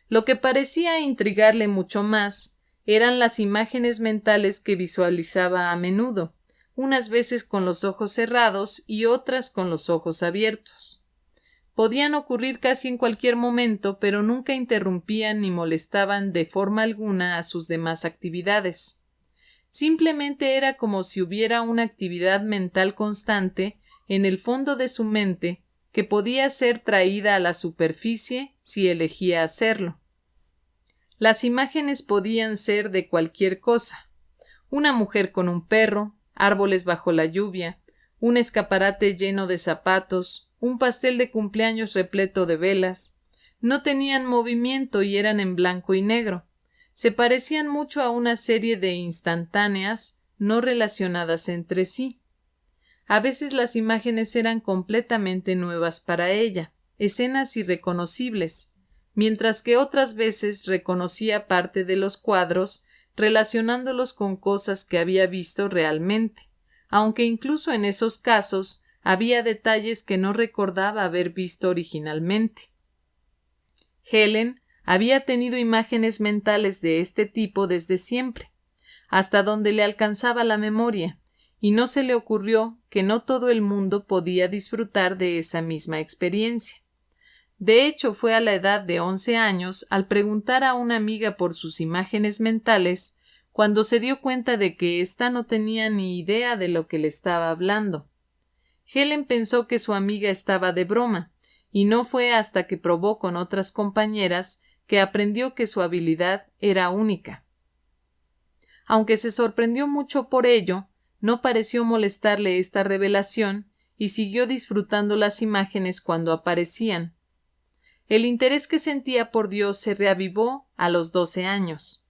Lo que parecía intrigarle mucho más eran las imágenes mentales que visualizaba a menudo, unas veces con los ojos cerrados y otras con los ojos abiertos. Podían ocurrir casi en cualquier momento, pero nunca interrumpían ni molestaban de forma alguna a sus demás actividades. Simplemente era como si hubiera una actividad mental constante en el fondo de su mente que podía ser traída a la superficie si elegía hacerlo. Las imágenes podían ser de cualquier cosa: una mujer con un perro, árboles bajo la lluvia, un escaparate lleno de zapatos, un pastel de cumpleaños repleto de velas. No tenían movimiento y eran en blanco y negro. Se parecían mucho a una serie de instantáneas no relacionadas entre sí. A veces las imágenes eran completamente nuevas para ella, escenas irreconocibles, mientras que otras veces reconocía parte de los cuadros relacionándolos con cosas que había visto realmente, aunque incluso en esos casos había detalles que no recordaba haber visto originalmente. Helen había tenido imágenes mentales de este tipo desde siempre, hasta donde le alcanzaba la memoria, y no se le ocurrió que no todo el mundo podía disfrutar de esa misma experiencia. De hecho, fue a la edad de 11 años, al preguntar a una amiga por sus imágenes mentales, cuando se dio cuenta de que ésta no tenía ni idea de lo que le estaba hablando. Helen pensó que su amiga estaba de broma, y no fue hasta que probó con otras compañeras que aprendió que su habilidad era única. Aunque se sorprendió mucho por ello, no pareció molestarle esta revelación y siguió disfrutando las imágenes cuando aparecían. El interés que sentía por Dios se reavivó a los 12 años.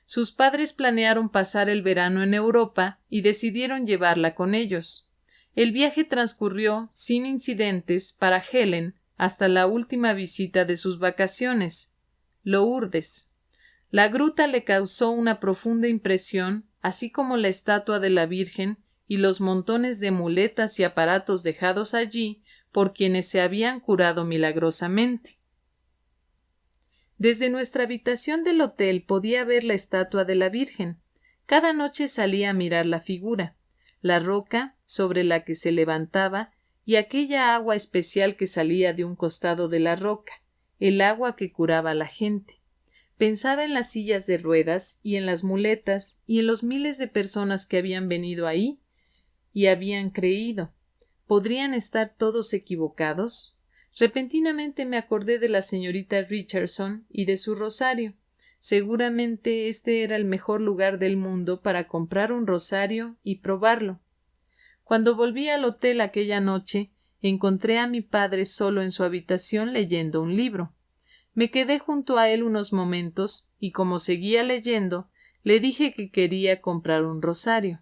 Sus padres planearon pasar el verano en Europa y decidieron llevarla con ellos. El viaje transcurrió sin incidentes para Helen hasta la última visita de sus vacaciones, Lourdes. La gruta le causó una profunda impresión, así como la estatua de la Virgen y los montones de muletas y aparatos dejados allí por quienes se habían curado milagrosamente. Desde nuestra habitación del hotel podía ver la estatua de la Virgen. Cada noche salía a mirar la figura, la roca sobre la que se levantaba y aquella agua especial que salía de un costado de la roca, el agua que curaba a la gente. Pensaba en las sillas de ruedas y en las muletas y en los miles de personas que habían venido ahí y habían creído. ¿Podrían estar todos equivocados? Repentinamente me acordé de la señorita Richardson y de su rosario. Seguramente este era el mejor lugar del mundo para comprar un rosario y probarlo. Cuando volví al hotel aquella noche, encontré a mi padre solo en su habitación leyendo un libro. Me quedé junto a él unos momentos y, como seguía leyendo, le dije que quería comprar un rosario.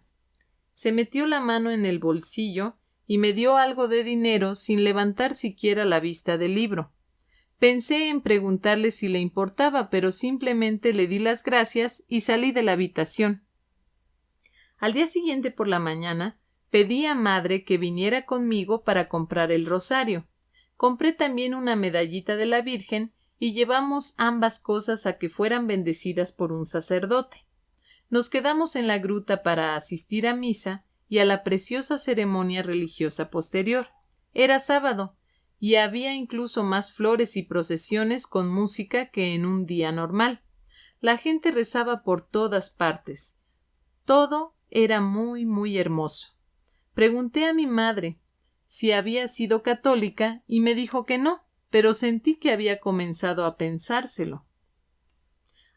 Se metió la mano en el bolsillo y me dio algo de dinero sin levantar siquiera la vista del libro. Pensé en preguntarle si le importaba, pero simplemente le di las gracias y salí de la habitación. Al día siguiente por la mañana, pedí a madre que viniera conmigo para comprar el rosario. Compré también una medallita de la Virgen y llevamos ambas cosas a que fueran bendecidas por un sacerdote. Nos quedamos en la gruta para asistir a misa y a la preciosa ceremonia religiosa posterior. Era sábado, y había incluso más flores y procesiones con música que en un día normal. La gente rezaba por todas partes. Todo era muy, muy hermoso. Pregunté a mi madre si había sido católica y me dijo que no, pero sentí que había comenzado a pensárselo.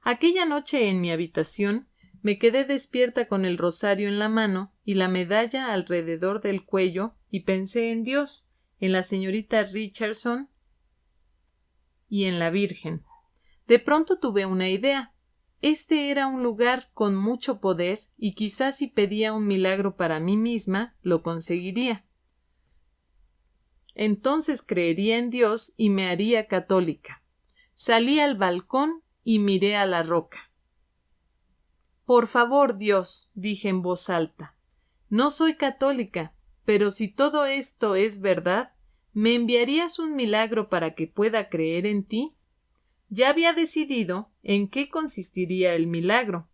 Aquella noche en mi habitación me quedé despierta con el rosario en la mano y la medalla alrededor del cuello y pensé en Dios, en la señorita Richardson y en la Virgen. De pronto tuve una idea. Este era un lugar con mucho poder y quizás si pedía un milagro para mí misma, lo conseguiría. Entonces creería en Dios y me haría católica. Salí al balcón y miré a la roca. Por favor, Dios, dije en voz alta, no soy católica, pero si todo esto es verdad, ¿me enviarías un milagro para que pueda creer en ti? Ya había decidido en qué consistiría el milagro.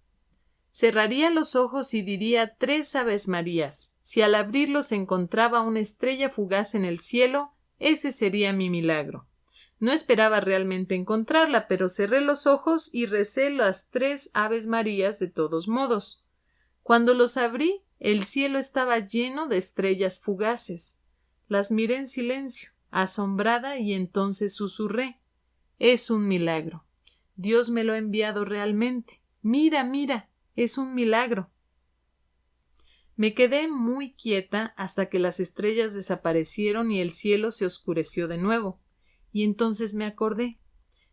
Cerraría los ojos y diría 3 Aves Marías. Si al abrirlos encontraba una estrella fugaz en el cielo, ese sería mi milagro. No esperaba realmente encontrarla, pero cerré los ojos y recé las 3 Aves Marías de todos modos. Cuando los abrí, el cielo estaba lleno de estrellas fugaces. Las miré en silencio, asombrada, y entonces susurré: es un milagro. Dios me lo ha enviado realmente. Mira, mira, es un milagro. Me quedé muy quieta hasta que las estrellas desaparecieron y el cielo se oscureció de nuevo. Y entonces me acordé.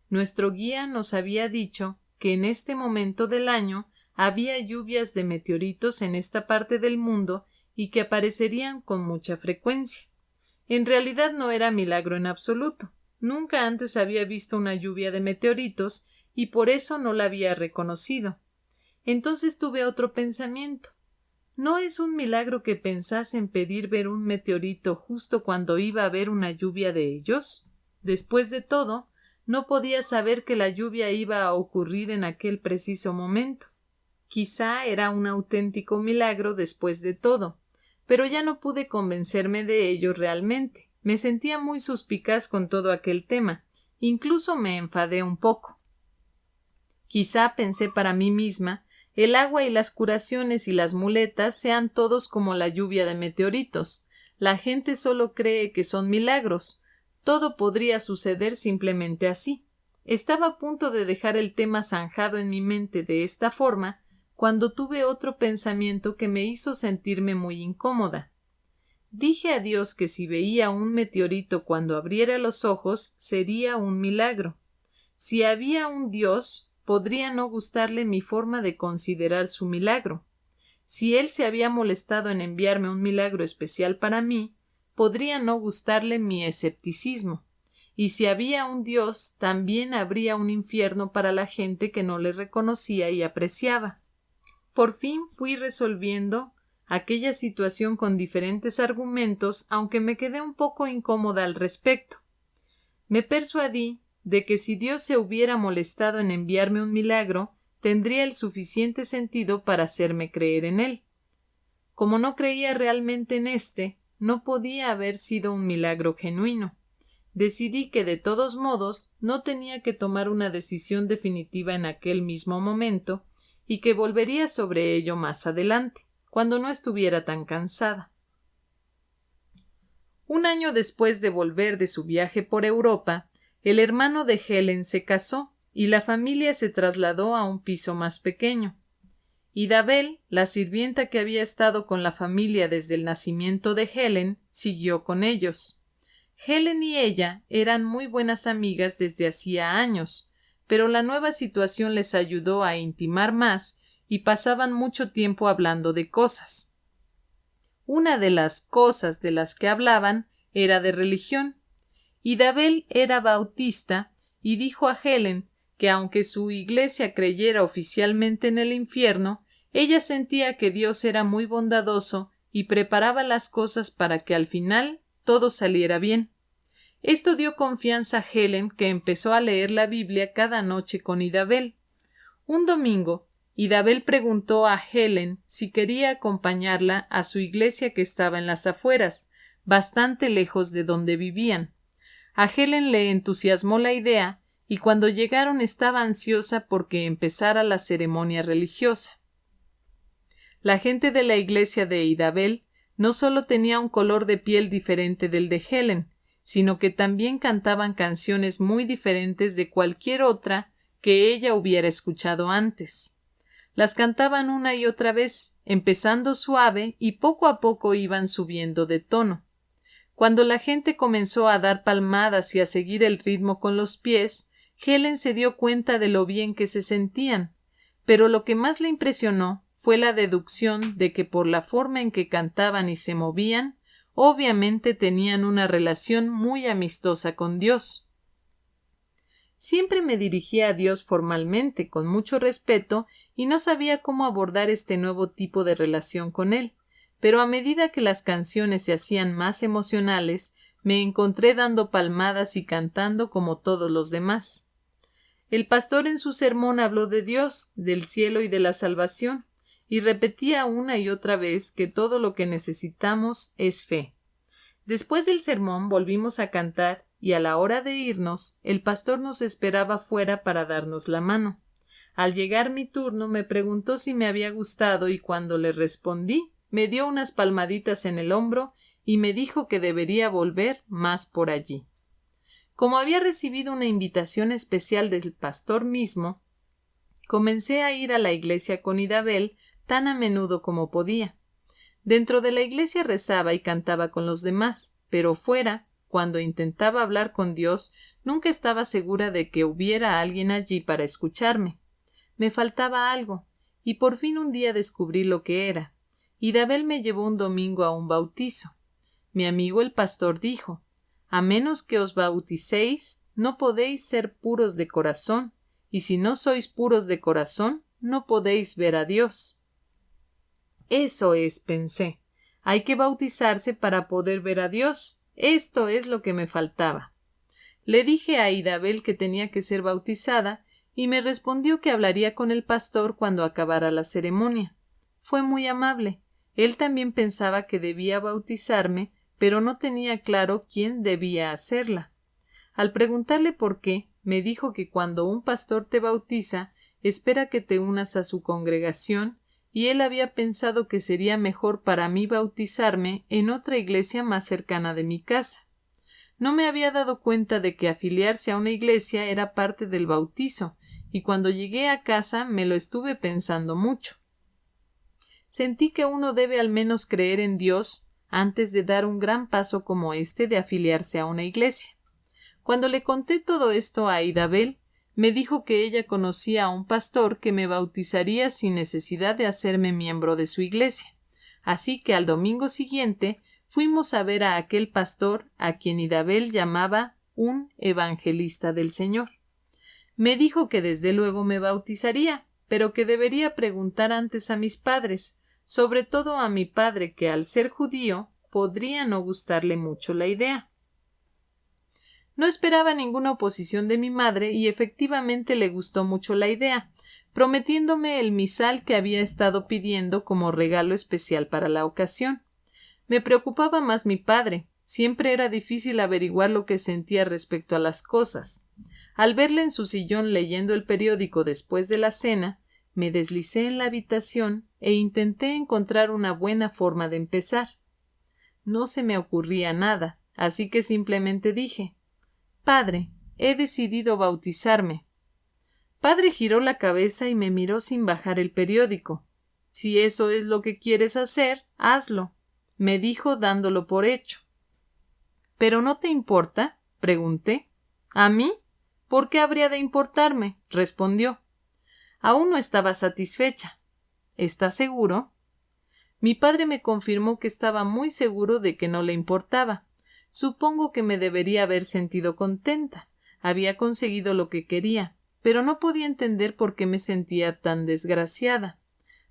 Nuestro guía nos había dicho que en este momento del año había lluvias de meteoritos en esta parte del mundo y que aparecerían con mucha frecuencia. En realidad no era milagro en absoluto. Nunca antes había visto una lluvia de meteoritos y por eso no la había reconocido. Entonces tuve otro pensamiento. ¿No es un milagro que pensase en pedir ver un meteorito justo cuando iba a haber una lluvia de ellos? Después de todo, no podía saber que la lluvia iba a ocurrir en aquel preciso momento. Quizá era un auténtico milagro después de todo, pero ya no pude convencerme de ello realmente. Me sentía muy suspicaz con todo aquel tema. Incluso me enfadé un poco. Quizá pensé para mí misma, el agua y las curaciones y las muletas sean todos como la lluvia de meteoritos. La gente solo cree que son milagros. Todo podría suceder simplemente así. Estaba a punto de dejar el tema zanjado en mi mente de esta forma cuando tuve otro pensamiento que me hizo sentirme muy incómoda. Dije a Dios que si veía un meteorito cuando abriera los ojos sería un milagro. Si había un Dios, podría no gustarle mi forma de considerar su milagro. Si Él se había molestado en enviarme un milagro especial para mí, podría no gustarle mi escepticismo. Y si había un Dios, también habría un infierno para la gente que no le reconocía y apreciaba. Por fin fui resolviendo aquella situación con diferentes argumentos, aunque me quedé un poco incómoda al respecto. Me persuadí de que si Dios se hubiera molestado en enviarme un milagro, tendría el suficiente sentido para hacerme creer en él. Como no creía realmente en éste, no podía haber sido un milagro genuino. Decidí que de todos modos no tenía que tomar una decisión definitiva en aquel mismo momento y que volvería sobre ello más adelante, cuando no estuviera tan cansada. Un año después de volver de su viaje por Europa, el hermano de Helen se casó y la familia se trasladó a un piso más pequeño. Idabel, la sirvienta que había estado con la familia desde el nacimiento de Helen, siguió con ellos. Helen y ella eran muy buenas amigas desde hacía años, pero la nueva situación les ayudó a intimar más y pasaban mucho tiempo hablando de cosas. Una de las cosas de las que hablaban era de religión. Idabel era bautista y dijo a Helen que aunque su iglesia creyera oficialmente en el infierno, ella sentía que Dios era muy bondadoso y preparaba las cosas para que al final todo saliera bien. Esto dio confianza a Helen, que empezó a leer la Biblia cada noche con Idabel. Un domingo, Idabel preguntó a Helen si quería acompañarla a su iglesia que estaba en las afueras, bastante lejos de donde vivían. A Helen le entusiasmó la idea y cuando llegaron estaba ansiosa porque empezara la ceremonia religiosa. La gente de la iglesia de Idabel no solo tenía un color de piel diferente del de Helen, sino que también cantaban canciones muy diferentes de cualquier otra que ella hubiera escuchado antes. Las cantaban una y otra vez, empezando suave y poco a poco iban subiendo de tono. Cuando la gente comenzó a dar palmadas y a seguir el ritmo con los pies, Helen se dio cuenta de lo bien que se sentían, pero lo que más le impresionó fue la deducción de que por la forma en que cantaban y se movían, obviamente tenían una relación muy amistosa con Dios. Siempre me dirigía a Dios formalmente, con mucho respeto, y no sabía cómo abordar este nuevo tipo de relación con Él, pero a medida que las canciones se hacían más emocionales, me encontré dando palmadas y cantando como todos los demás. El pastor en su sermón habló de Dios, del cielo y de la salvación, y repetía una y otra vez que todo lo que necesitamos es fe. Después del sermón volvimos a cantar y a la hora de irnos, el pastor nos esperaba fuera para darnos la mano. Al llegar mi turno me preguntó si me había gustado y cuando le respondí, me dio unas palmaditas en el hombro y me dijo que debería volver más por allí. Como había recibido una invitación especial del pastor mismo, comencé a ir a la iglesia con Idabel tan a menudo como podía. Dentro de la iglesia rezaba y cantaba con los demás, pero fuera, cuando intentaba hablar con Dios, nunca estaba segura de que hubiera alguien allí para escucharme. Me faltaba algo, y por fin un día descubrí lo que era. Idabel me llevó un domingo a un bautizo. Mi amigo el pastor dijo: «A menos que os bauticéis, no podéis ser puros de corazón, y si no sois puros de corazón, no podéis ver a Dios». Eso es, pensé. Hay que bautizarse para poder ver a Dios. Esto es lo que me faltaba. Le dije a Idabel que tenía que ser bautizada y me respondió que hablaría con el pastor cuando acabara la ceremonia. Fue muy amable. Él también pensaba que debía bautizarme, pero no tenía claro quién debía hacerla. Al preguntarle por qué, me dijo que cuando un pastor te bautiza, espera que te unas a su congregación, y él había pensado que sería mejor para mí bautizarme en otra iglesia más cercana de mi casa. No me había dado cuenta de que afiliarse a una iglesia era parte del bautizo, y cuando llegué a casa me lo estuve pensando mucho. Sentí que uno debe al menos creer en Dios antes de dar un gran paso como este de afiliarse a una iglesia. Cuando le conté todo esto a Idabel, me dijo que ella conocía a un pastor que me bautizaría sin necesidad de hacerme miembro de su iglesia. Así que al domingo siguiente fuimos a ver a aquel pastor a quien Idabel llamaba un evangelista del Señor. Me dijo que desde luego me bautizaría, pero que debería preguntar antes a mis padres, sobre todo a mi padre, que al ser judío podría no gustarle mucho la idea. No esperaba ninguna oposición de mi madre y efectivamente le gustó mucho la idea, prometiéndome el misal que había estado pidiendo como regalo especial para la ocasión. Me preocupaba más mi padre. Siempre era difícil averiguar lo que sentía respecto a las cosas. Al verle en su sillón leyendo el periódico después de la cena, me deslicé en la habitación e intenté encontrar una buena forma de empezar. No se me ocurría nada, así que simplemente dije: «Padre, he decidido bautizarme». Padre giró la cabeza y me miró sin bajar el periódico. Si eso es lo que quieres hacer, hazlo, me dijo dándolo por hecho. ¿Pero no te importa?, pregunté. ¿A mí? ¿Por qué habría de importarme?, respondió. Aún no estaba satisfecha. ¿Estás seguro? Mi padre me confirmó que estaba muy seguro de que no le importaba. Supongo que me debería haber sentido contenta. Había conseguido lo que quería, pero no podía entender por qué me sentía tan desgraciada.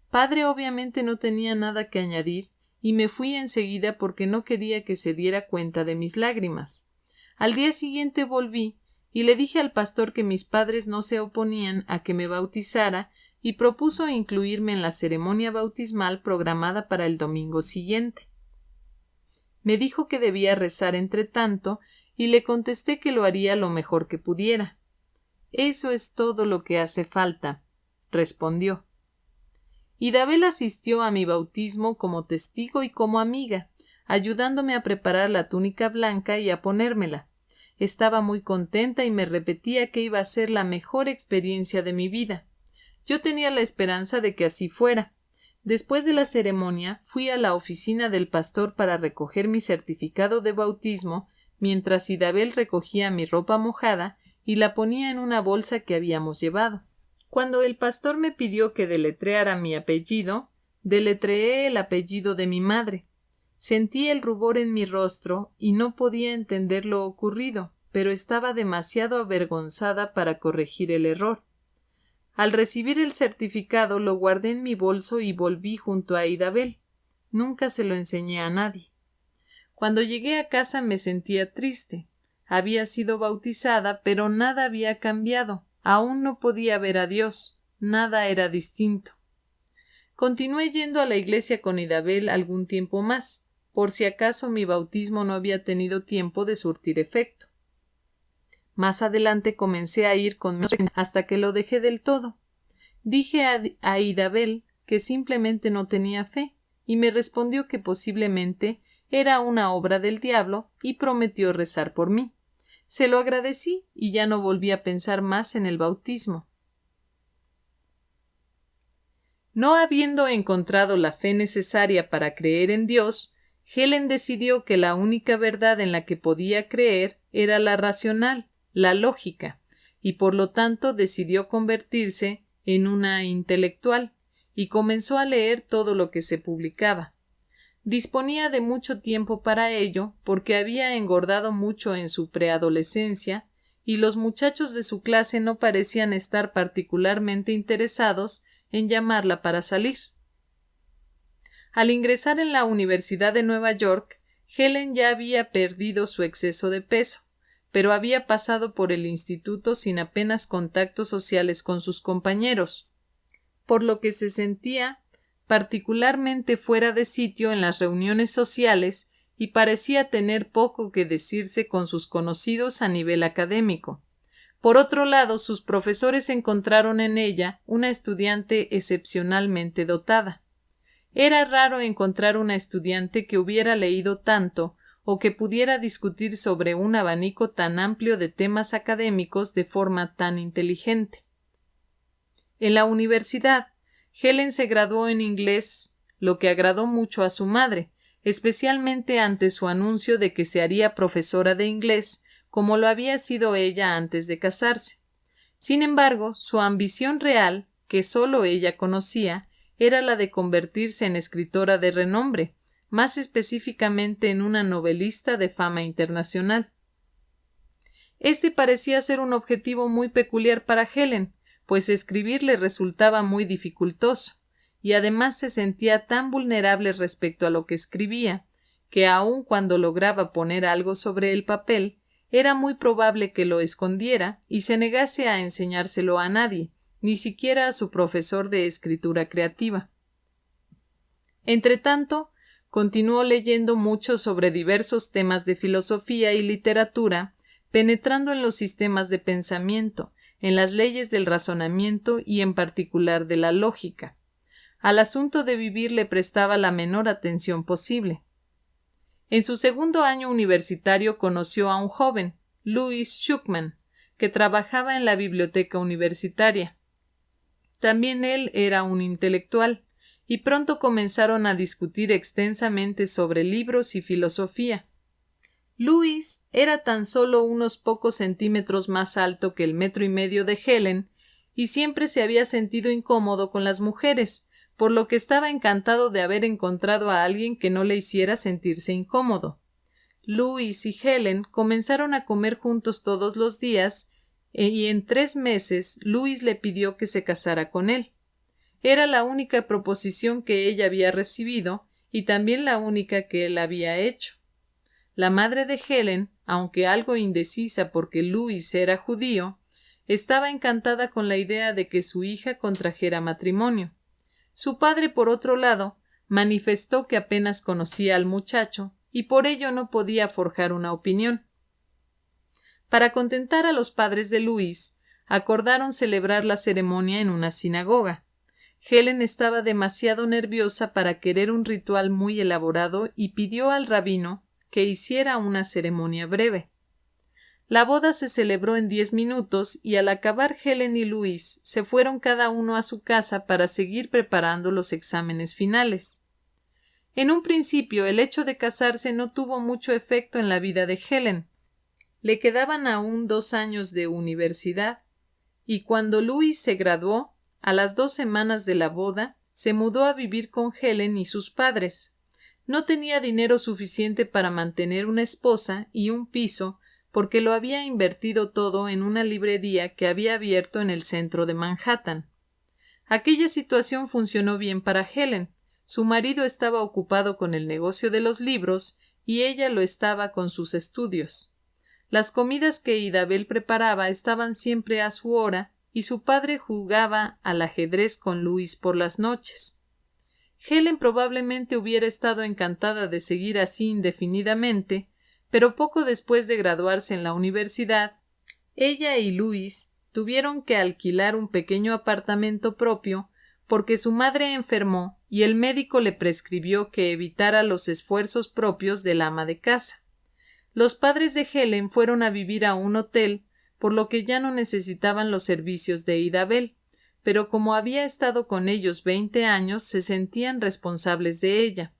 Padre obviamente no tenía nada que añadir, y me fui enseguida porque no quería que se diera cuenta de mis lágrimas. Al día siguiente volví y le dije al pastor que mis padres no se oponían a que me bautizara y propuso incluirme en la ceremonia bautismal programada para el domingo siguiente. Me dijo que debía rezar entre tanto y le contesté que lo haría lo mejor que pudiera. Eso es todo lo que hace falta, respondió. Idabel asistió a mi bautismo como testigo y como amiga, ayudándome a preparar la túnica blanca y a ponérmela. Estaba muy contenta y me repetía que iba a ser la mejor experiencia de mi vida. Yo tenía la esperanza de que así fuera. Después de la ceremonia, fui a la oficina del pastor para recoger mi certificado de bautismo, mientras Idabel recogía mi ropa mojada y la ponía en una bolsa que habíamos llevado. Cuando el pastor me pidió que deletreara mi apellido, deletreé el apellido de mi madre. Sentí el rubor en mi rostro y no podía entender lo ocurrido, pero estaba demasiado avergonzada para corregir el error. Al recibir el certificado lo guardé en mi bolso y volví junto a Idabel. Nunca se lo enseñé a nadie. Cuando llegué a casa me sentía triste. Había sido bautizada, pero nada había cambiado. Aún no podía ver a Dios. Nada era distinto. Continué yendo a la iglesia con Idabel algún tiempo más, por si acaso mi bautismo no había tenido tiempo de surtir efecto. Más adelante comencé a ir con hasta que lo dejé del todo. Dije a Idabel que simplemente no tenía fe, y me respondió que posiblemente era una obra del diablo y prometió rezar por mí. Se lo agradecí y ya no volví a pensar más en el bautismo. No habiendo encontrado la fe necesaria para creer en Dios, Helen decidió que la única verdad en la que podía creer era la racional, la lógica, y por lo tanto decidió convertirse en una intelectual y comenzó a leer todo lo que se publicaba. Disponía de mucho tiempo para ello porque había engordado mucho en su preadolescencia y los muchachos de su clase no parecían estar particularmente interesados en llamarla para salir. Al ingresar en la Universidad de Nueva York, Helen ya había perdido su exceso de peso, pero había pasado por el instituto sin apenas contactos sociales con sus compañeros, por lo que se sentía particularmente fuera de sitio en las reuniones sociales y parecía tener poco que decirse con sus conocidos a nivel académico. Por otro lado, sus profesores encontraron en ella una estudiante excepcionalmente dotada. Era raro encontrar una estudiante que hubiera leído tanto o que pudiera discutir sobre un abanico tan amplio de temas académicos de forma tan inteligente. En la universidad, Helen se graduó en inglés, lo que agradó mucho a su madre, especialmente ante su anuncio de que se haría profesora de inglés, como lo había sido ella antes de casarse. Sin embargo, su ambición real, que solo ella conocía, era la de convertirse en escritora de renombre, más específicamente en una novelista de fama internacional. Este parecía ser un objetivo muy peculiar para Helen, pues escribir le resultaba muy dificultoso, y además se sentía tan vulnerable respecto a lo que escribía, que aun cuando lograba poner algo sobre el papel, era muy probable que lo escondiera y se negase a enseñárselo a nadie, ni siquiera a su profesor de escritura creativa. Entretanto, continuó leyendo mucho sobre diversos temas de filosofía y literatura, penetrando en los sistemas de pensamiento, en las leyes del razonamiento y en particular de la lógica. Al asunto de vivir le prestaba la menor atención posible. En su segundo año universitario conoció a un joven, Louis Schuckman, que trabajaba en la biblioteca universitaria. También él era un intelectual, y pronto comenzaron a discutir extensamente sobre libros y filosofía. Louis era tan solo unos pocos centímetros más alto que el 1,5 metros de Helen, y siempre se había sentido incómodo con las mujeres, por lo que estaba encantado de haber encontrado a alguien que no le hiciera sentirse incómodo. Louis y Helen comenzaron a comer juntos todos los días, y en 3 meses Louis le pidió que se casara con él. Era la única proposición que ella había recibido y también la única que él había hecho. La madre de Helen, aunque algo indecisa porque Louis era judío, estaba encantada con la idea de que su hija contrajera matrimonio. Su padre, por otro lado, manifestó que apenas conocía al muchacho y por ello no podía forjar una opinión. Para contentar a los padres de Louis, acordaron celebrar la ceremonia en una sinagoga. Helen estaba demasiado nerviosa para querer un ritual muy elaborado y pidió al rabino que hiciera una ceremonia breve. La boda se celebró en 10 minutos y al acabar Helen y Louis se fueron cada uno a su casa para seguir preparando los exámenes finales. En un principio el hecho de casarse no tuvo mucho efecto en la vida de Helen. Le quedaban aún 2 años de universidad, y cuando Louis se graduó, a las 2 semanas de la boda, se mudó a vivir con Helen y sus padres. No tenía dinero suficiente para mantener una esposa y un piso, porque lo había invertido todo en una librería que había abierto en el centro de Manhattan. Aquella situación funcionó bien para Helen. Su marido estaba ocupado con el negocio de los libros y ella lo estaba con sus estudios. Las comidas que Idabel preparaba estaban siempre a su hora y su padre jugaba al ajedrez con Louis por las noches. Helen probablemente hubiera estado encantada de seguir así indefinidamente, pero poco después de graduarse en la universidad, ella y Louis tuvieron que alquilar un pequeño apartamento propio porque su madre enfermó y el médico le prescribió que evitara los esfuerzos propios del ama de casa. Los padres de Helen fueron a vivir a un hotel, por lo que ya no necesitaban los servicios de Idabel, pero como había estado con ellos 20 años, se sentían responsables de ella.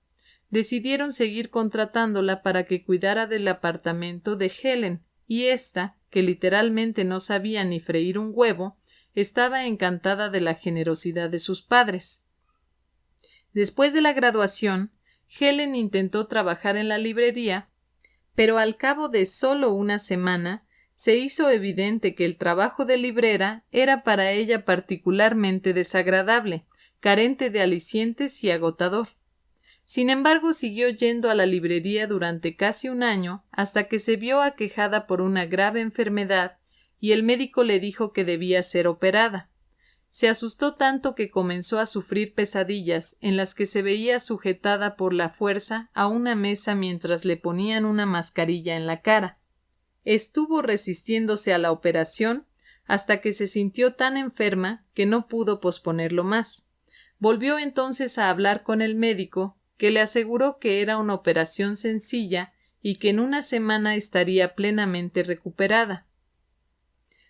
Decidieron seguir contratándola para que cuidara del apartamento de Helen, y ésta, que literalmente no sabía ni freír un huevo, estaba encantada de la generosidad de sus padres. Después de la graduación, Helen intentó trabajar en la librería, pero al cabo de solo una semana se hizo evidente que el trabajo de librera era para ella particularmente desagradable, carente de alicientes y agotador. Sin embargo, siguió yendo a la librería durante casi un año hasta que se vio aquejada por una grave enfermedad y el médico le dijo que debía ser operada. Se asustó tanto que comenzó a sufrir pesadillas en las que se veía sujetada por la fuerza a una mesa mientras le ponían una mascarilla en la cara. Estuvo resistiéndose a la operación hasta que se sintió tan enferma que no pudo posponerlo más. Volvió entonces a hablar con el médico, que le aseguró que era una operación sencilla y que en una semana estaría plenamente recuperada.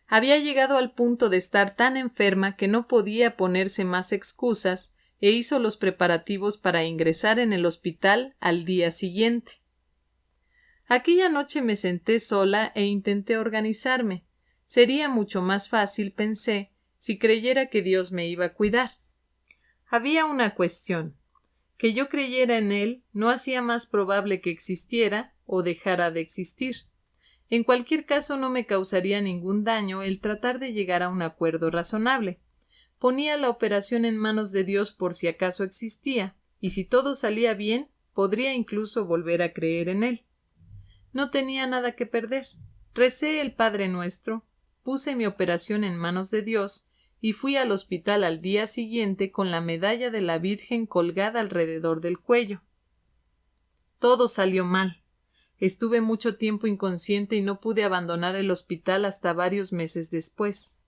Había llegado al punto de estar tan enferma que no podía ponerse más excusas e hizo los preparativos para ingresar en el hospital al día siguiente. Aquella noche me senté sola e intenté organizarme. Sería mucho más fácil, pensé, si creyera que Dios me iba a cuidar. Había una cuestión. Que yo creyera en Él no hacía más probable que existiera o dejara de existir. En cualquier caso no me causaría ningún daño el tratar de llegar a un acuerdo razonable. Ponía la operación en manos de Dios por si acaso existía, y si todo salía bien, podría incluso volver a creer en Él. No tenía nada que perder. Recé el Padre Nuestro, puse mi operación en manos de Dios y fui al hospital al día siguiente con la medalla de la Virgen colgada alrededor del cuello. Todo salió mal. Estuve mucho tiempo inconsciente y no pude abandonar el hospital hasta varios meses después.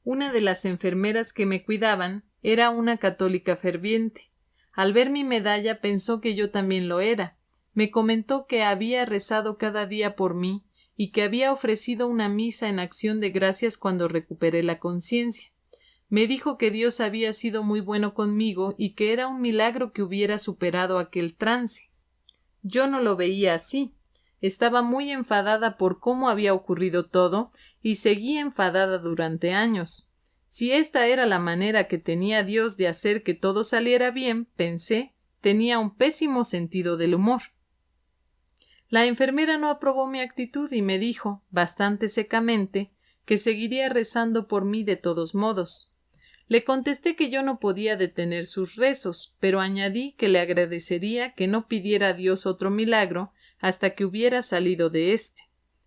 Una de las enfermeras que me cuidaban era una católica ferviente. Al ver mi medalla pensó que yo también lo era. Me comentó que había rezado cada día por mí y que había ofrecido una misa en acción de gracias cuando recuperé la conciencia. Me dijo que Dios había sido muy bueno conmigo y que era un milagro que hubiera superado aquel trance. Yo no lo veía así. Estaba muy enfadada por cómo había ocurrido todo y seguí enfadada durante años. Si esta era la manera que tenía Dios de hacer que todo saliera bien, pensé, tenía un pésimo sentido del humor. La enfermera no aprobó mi actitud y me dijo, bastante secamente, que seguiría rezando por mí de todos modos. Le contesté que yo no podía detener sus rezos, pero añadí que le agradecería que no pidiera a Dios otro milagro hasta que hubiera salido de éste.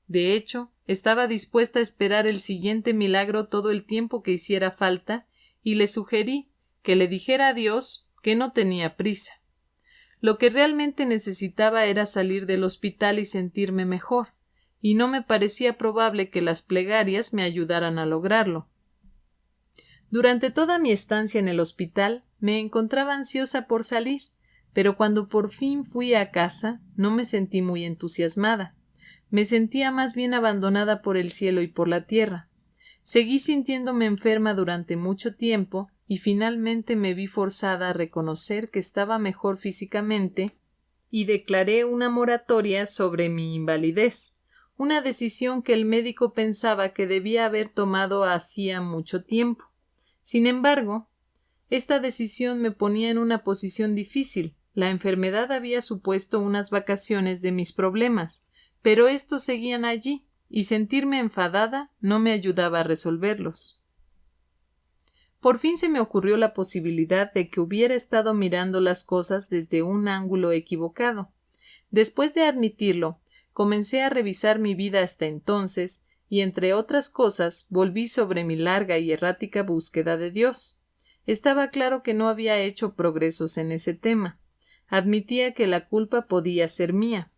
De hecho, estaba dispuesta a esperar el siguiente milagro todo el tiempo que hiciera falta, y le sugerí que le dijera a Dios que no tenía prisa. Lo que realmente necesitaba era salir del hospital y sentirme mejor, y no me parecía probable que las plegarias me ayudaran a lograrlo. Durante toda mi estancia en el hospital me encontraba ansiosa por salir, pero cuando por fin fui a casa no me sentí muy entusiasmada. Me sentía más bien abandonada por el cielo y por la tierra. Seguí sintiéndome enferma durante mucho tiempo y finalmente me vi forzada a reconocer que estaba mejor físicamente y declaré una moratoria sobre mi invalidez, una decisión que el médico pensaba que debía haber tomado hacía mucho tiempo. Sin embargo, esta decisión me ponía en una posición difícil. La enfermedad había supuesto unas vacaciones de mis problemas, pero estos seguían allí, y sentirme enfadada no me ayudaba a resolverlos. Por fin se me ocurrió la posibilidad de que hubiera estado mirando las cosas desde un ángulo equivocado. Después de admitirlo, comencé a revisar mi vida hasta entonces, y entre otras cosas volví sobre mi larga y errática búsqueda de Dios. Estaba claro que no había hecho progresos en ese tema. Admitía que la culpa podía ser mía.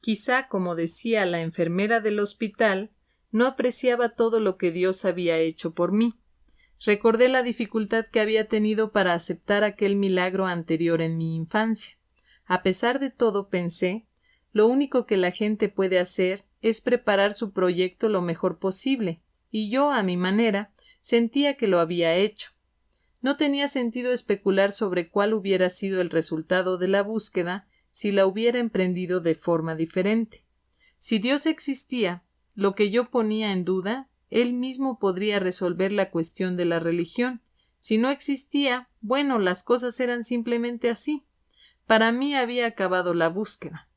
Quizá, como decía la enfermera del hospital, no apreciaba todo lo que Dios había hecho por mí. Recordé la dificultad que había tenido para aceptar aquel milagro anterior en mi infancia. A pesar de todo, pensé, lo único que la gente puede hacer es preparar su proyecto lo mejor posible, y yo, a mi manera, sentía que lo había hecho. No tenía sentido especular sobre cuál hubiera sido el resultado de la búsqueda si la hubiera emprendido de forma diferente. Si Dios existía, lo que yo ponía en duda, Él mismo podría resolver la cuestión de la religión. Si no existía, bueno, las cosas eran simplemente así. Para mí había acabado la búsqueda.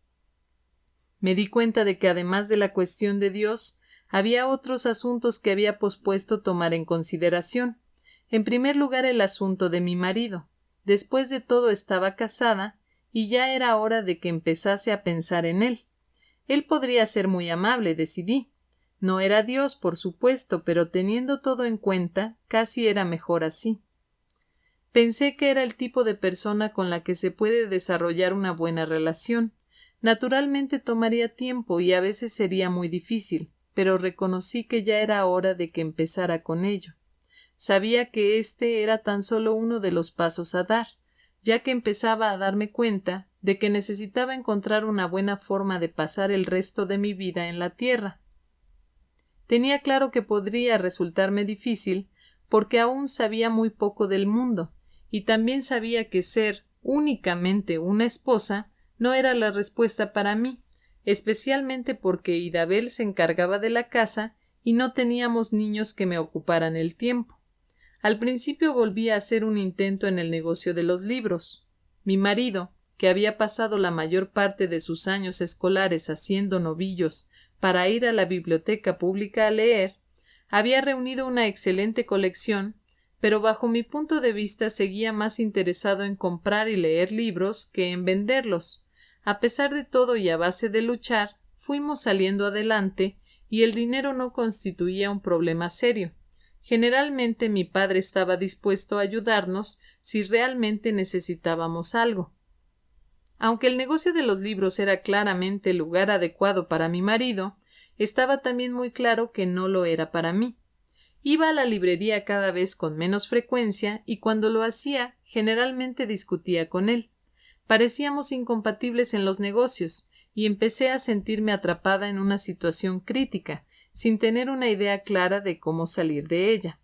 Me di cuenta de que además de la cuestión de Dios, había otros asuntos que había pospuesto tomar en consideración. En primer lugar, el asunto de mi marido. Después de todo estaba casada, y ya era hora de que empezase a pensar en él. Él podría ser muy amable, decidí. No era Dios, por supuesto, pero teniendo todo en cuenta, casi era mejor así. Pensé que era el tipo de persona con la que se puede desarrollar una buena relación. Naturalmente tomaría tiempo y a veces sería muy difícil, pero reconocí que ya era hora de que empezara con ello. Sabía que este era tan solo uno de los pasos a dar, ya que empezaba a darme cuenta de que necesitaba encontrar una buena forma de pasar el resto de mi vida en la tierra. Tenía claro que podría resultarme difícil porque aún sabía muy poco del mundo, y también sabía que ser únicamente una esposa no era la respuesta para mí, especialmente porque Idabel se encargaba de la casa y no teníamos niños que me ocuparan el tiempo. Al principio volví a hacer un intento en el negocio de los libros. Mi marido, que había pasado la mayor parte de sus años escolares haciendo novillos para ir a la biblioteca pública a leer, había reunido una excelente colección, pero bajo mi punto de vista seguía más interesado en comprar y leer libros que en venderlos. A pesar de todo y a base de luchar, fuimos saliendo adelante y el dinero no constituía un problema serio. Generalmente mi padre estaba dispuesto a ayudarnos si realmente necesitábamos algo. Aunque el negocio de los libros era claramente el lugar adecuado para mi marido, estaba también muy claro que no lo era para mí. Iba a la librería cada vez con menos frecuencia y cuando lo hacía generalmente discutía con él. Parecíamos incompatibles en los negocios y empecé a sentirme atrapada en una situación crítica, sin tener una idea clara de cómo salir de ella.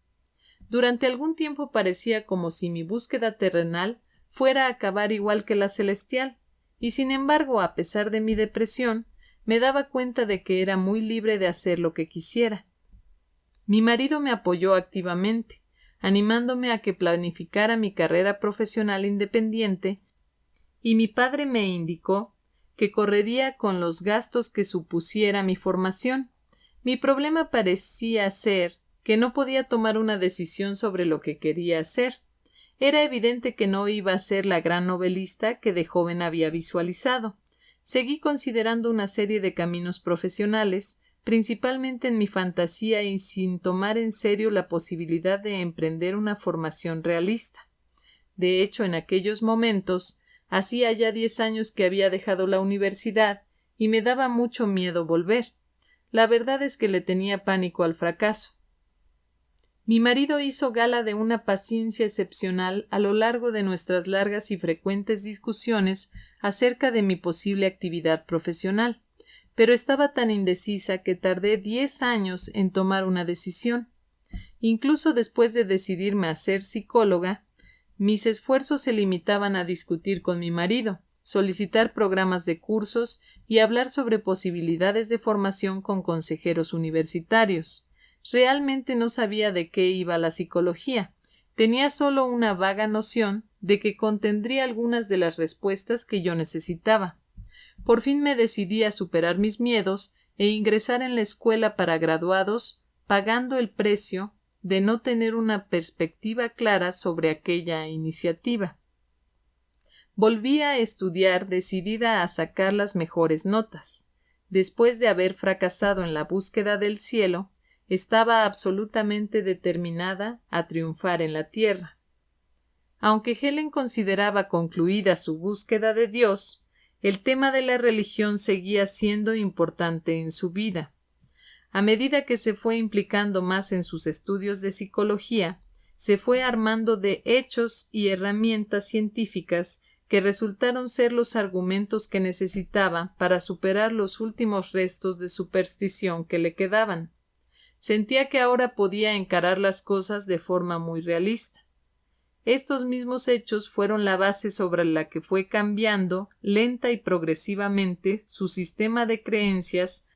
Durante algún tiempo parecía como si mi búsqueda terrenal fuera a acabar igual que la celestial, y sin embargo, a pesar de mi depresión, me daba cuenta de que era muy libre de hacer lo que quisiera. Mi marido me apoyó activamente, animándome a que planificara mi carrera profesional independiente, y mi padre me indicó que correría con los gastos que supusiera mi formación. Mi problema parecía ser que no podía tomar una decisión sobre lo que quería hacer. Era evidente que no iba a ser la gran novelista que de joven había visualizado. Seguí considerando una serie de caminos profesionales, principalmente en mi fantasía y sin tomar en serio la posibilidad de emprender una formación realista. De hecho, en aquellos momentos, hacía ya 10 años que había dejado la universidad y me daba mucho miedo volver. La verdad es que le tenía pánico al fracaso. Mi marido hizo gala de una paciencia excepcional a lo largo de nuestras largas y frecuentes discusiones acerca de mi posible actividad profesional, pero estaba tan indecisa que tardé 10 años en tomar una decisión. Incluso después de decidirme a ser psicóloga, mis esfuerzos se limitaban a discutir con mi marido, solicitar programas de cursos y hablar sobre posibilidades de formación con consejeros universitarios. Realmente no sabía de qué iba la psicología. Tenía solo una vaga noción de que contendría algunas de las respuestas que yo necesitaba. Por fin me decidí a superar mis miedos e ingresar en la escuela para graduados, pagando el precio de no tener una perspectiva clara sobre aquella iniciativa. Volví a estudiar decidida a sacar las mejores notas. Después de haber fracasado en la búsqueda del cielo, estaba absolutamente determinada a triunfar en la tierra. Aunque Helen consideraba concluida su búsqueda de Dios, el tema de la religión seguía siendo importante en su vida. A medida que se fue implicando más en sus estudios de psicología, se fue armando de hechos y herramientas científicas que resultaron ser los argumentos que necesitaba para superar los últimos restos de superstición que le quedaban. Sentía que ahora podía encarar las cosas de forma muy realista. Estos mismos hechos fueron la base sobre la que fue cambiando lenta y progresivamente su sistema de creencias,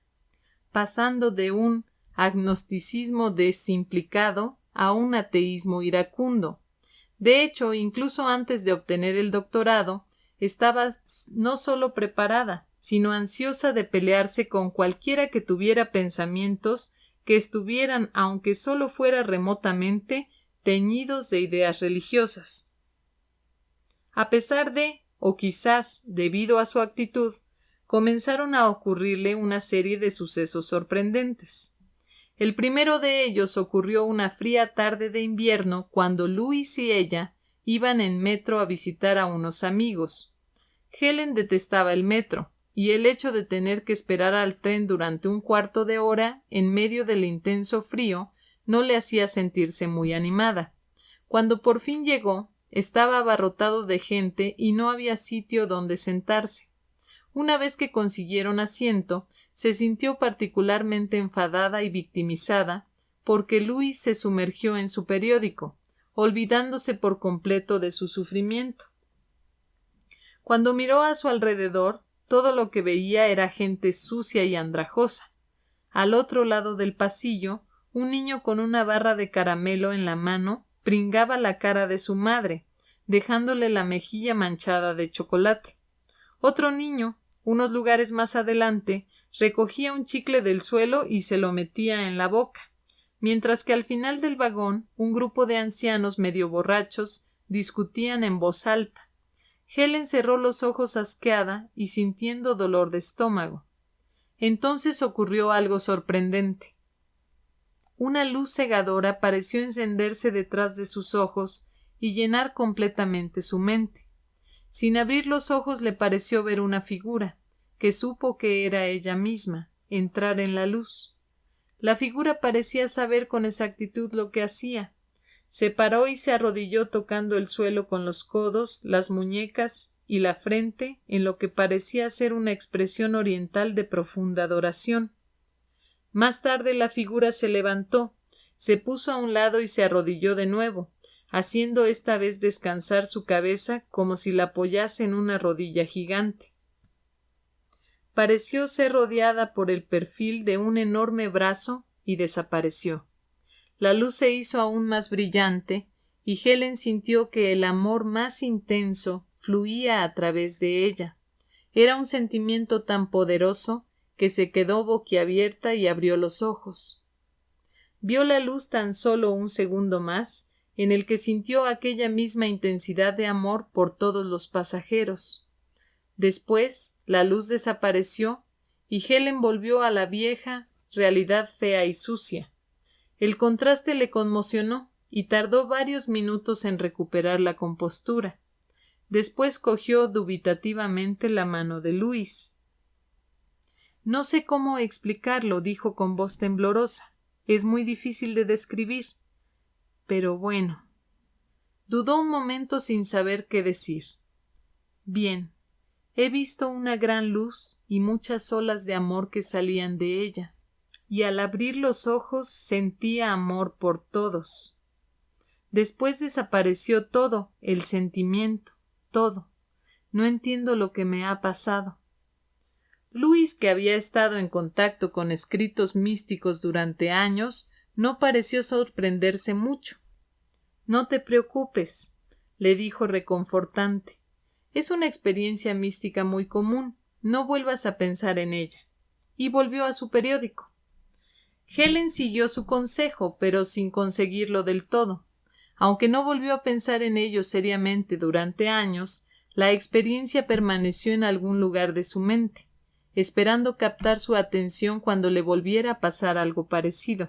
pasando de un agnosticismo desimplicado a un ateísmo iracundo. De hecho, incluso antes de obtener el doctorado, estaba no solo preparada, sino ansiosa de pelearse con cualquiera que tuviera pensamientos que estuvieran, aunque solo fuera remotamente, teñidos de ideas religiosas. A pesar de, o quizás debido a su actitud, comenzaron a ocurrirle una serie de sucesos sorprendentes. El primero de ellos ocurrió una fría tarde de invierno cuando Louis y ella iban en metro a visitar a unos amigos. Helen detestaba el metro, y el hecho de tener que esperar al tren durante un cuarto de hora en medio del intenso frío no le hacía sentirse muy animada. Cuando por fin llegó, estaba abarrotado de gente y no había sitio donde sentarse. Una vez que consiguieron asiento, se sintió particularmente enfadada y victimizada porque Louis se sumergió en su periódico, olvidándose por completo de su sufrimiento. Cuando miró a su alrededor, todo lo que veía era gente sucia y andrajosa. Al otro lado del pasillo, un niño con una barra de caramelo en la mano pringaba la cara de su madre, dejándole la mejilla manchada de chocolate. Otro niño, unos lugares más adelante, recogía un chicle del suelo y se lo metía en la boca, mientras que al final del vagón un grupo de ancianos medio borrachos discutían en voz alta. Helen cerró los ojos asqueada y sintiendo dolor de estómago. Entonces ocurrió algo sorprendente. Una luz cegadora pareció encenderse detrás de sus ojos y llenar completamente su mente. Sin abrir los ojos le pareció ver una figura, que supo que era ella misma, entrar en la luz. La figura parecía saber con exactitud lo que hacía. Se paró y se arrodilló tocando el suelo con los codos, las muñecas y la frente en lo que parecía ser una expresión oriental de profunda adoración. Más tarde la figura se levantó, Se puso a un lado y se arrodilló de nuevo, haciendo esta vez descansar su cabeza como si la apoyase en una rodilla gigante. Pareció ser rodeada por el perfil de un enorme brazo y desapareció. La luz se hizo aún más brillante y Helen sintió que el amor más intenso fluía a través de ella. Era un sentimiento tan poderoso que se quedó boquiabierta y abrió los ojos. Vio la luz tan solo un segundo más, en el que sintió aquella misma intensidad de amor por todos los pasajeros. Después, la luz desapareció y Helen volvió a la vieja realidad fea y sucia. El contraste le conmocionó y tardó varios minutos en recuperar la compostura. Después cogió dubitativamente la mano de Luis. «No sé cómo explicarlo», dijo con voz temblorosa. «Es muy difícil de describir. Pero bueno». Dudó un momento sin saber qué decir. «Bien, he visto una gran luz y muchas olas de amor que salían de ella, y al abrir los ojos sentía amor por todos. Después desapareció todo, el sentimiento, todo. No entiendo lo que me ha pasado». Luis, que había estado en contacto con escritos místicos durante años, no pareció sorprenderse mucho. «No te preocupes», le dijo reconfortante. «Es una experiencia mística muy común. No vuelvas a pensar en ella». Y volvió a su periódico. Helen siguió su consejo, pero sin conseguirlo del todo. Aunque no volvió a pensar en ello seriamente durante años, la experiencia permaneció en algún lugar de su mente, esperando captar su atención cuando le volviera a pasar algo parecido.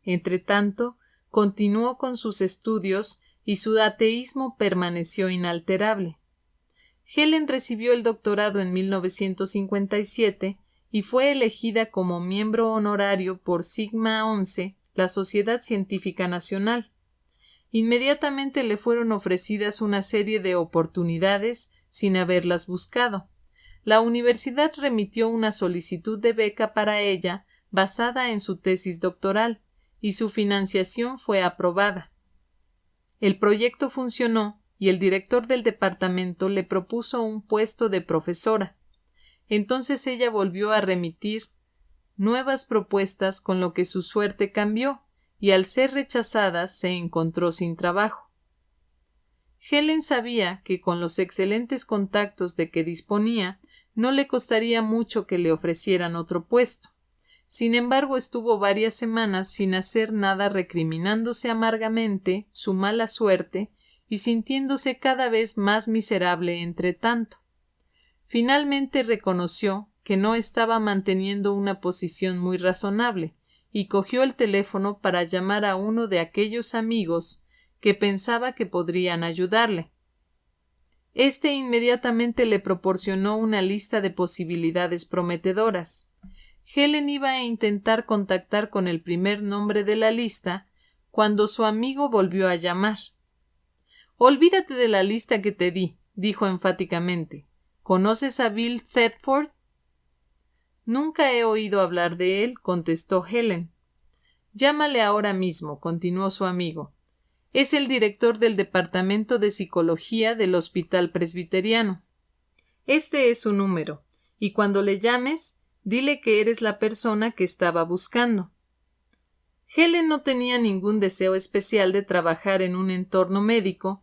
Entretanto, continuó con sus estudios y su ateísmo permaneció inalterable. Helen recibió el doctorado en 1957 y fue elegida como miembro honorario por Sigma XI, la Sociedad Científica Nacional. Inmediatamente le fueron ofrecidas una serie de oportunidades sin haberlas buscado. La universidad remitió una solicitud de beca para ella basada en su tesis doctoral, y su financiación fue aprobada. El proyecto funcionó y el director del departamento le propuso un puesto de profesora. Entonces ella volvió a remitir nuevas propuestas, con lo que su suerte cambió, y al ser rechazada se encontró sin trabajo. Helen sabía que con los excelentes contactos de que disponía no le costaría mucho que le ofrecieran otro puesto. Sin embargo, estuvo varias semanas sin hacer nada, recriminándose amargamente su mala suerte y sintiéndose cada vez más miserable entre tanto. Finalmente reconoció que no estaba manteniendo una posición muy razonable y cogió el teléfono para llamar a uno de aquellos amigos que pensaba que podrían ayudarle. Este inmediatamente le proporcionó una lista de posibilidades prometedoras. Helen iba a intentar contactar con el primer nombre de la lista cuando su amigo volvió a llamar. «Olvídate de la lista que te di», dijo enfáticamente. «¿Conoces a Bill Thetford?» «Nunca he oído hablar de él», contestó Helen. «Llámale ahora mismo», continuó su amigo. «Es el director del Departamento de Psicología del Hospital Presbiteriano. Este es su número, y cuando le llames, dile que eres la persona que estaba buscando». Helen no tenía ningún deseo especial de trabajar en un entorno médico,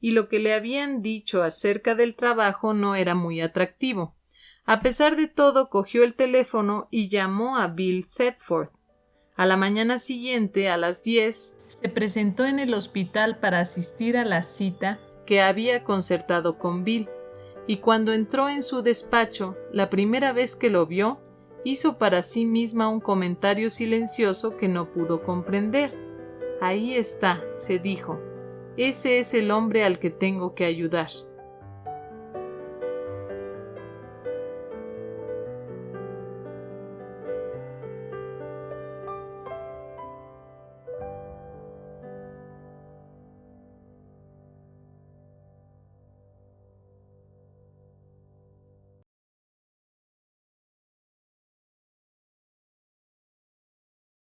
y lo que le habían dicho acerca del trabajo no era muy atractivo. A pesar de todo, cogió el teléfono y llamó a Bill Thetford. A la mañana siguiente, a las 10, se presentó en el hospital para asistir a la cita que había concertado con Bill, y cuando entró en su despacho, la primera vez que lo vio, hizo para sí misma un comentario silencioso que no pudo comprender. «Ahí está», se dijo. «Ese es el hombre al que tengo que ayudar».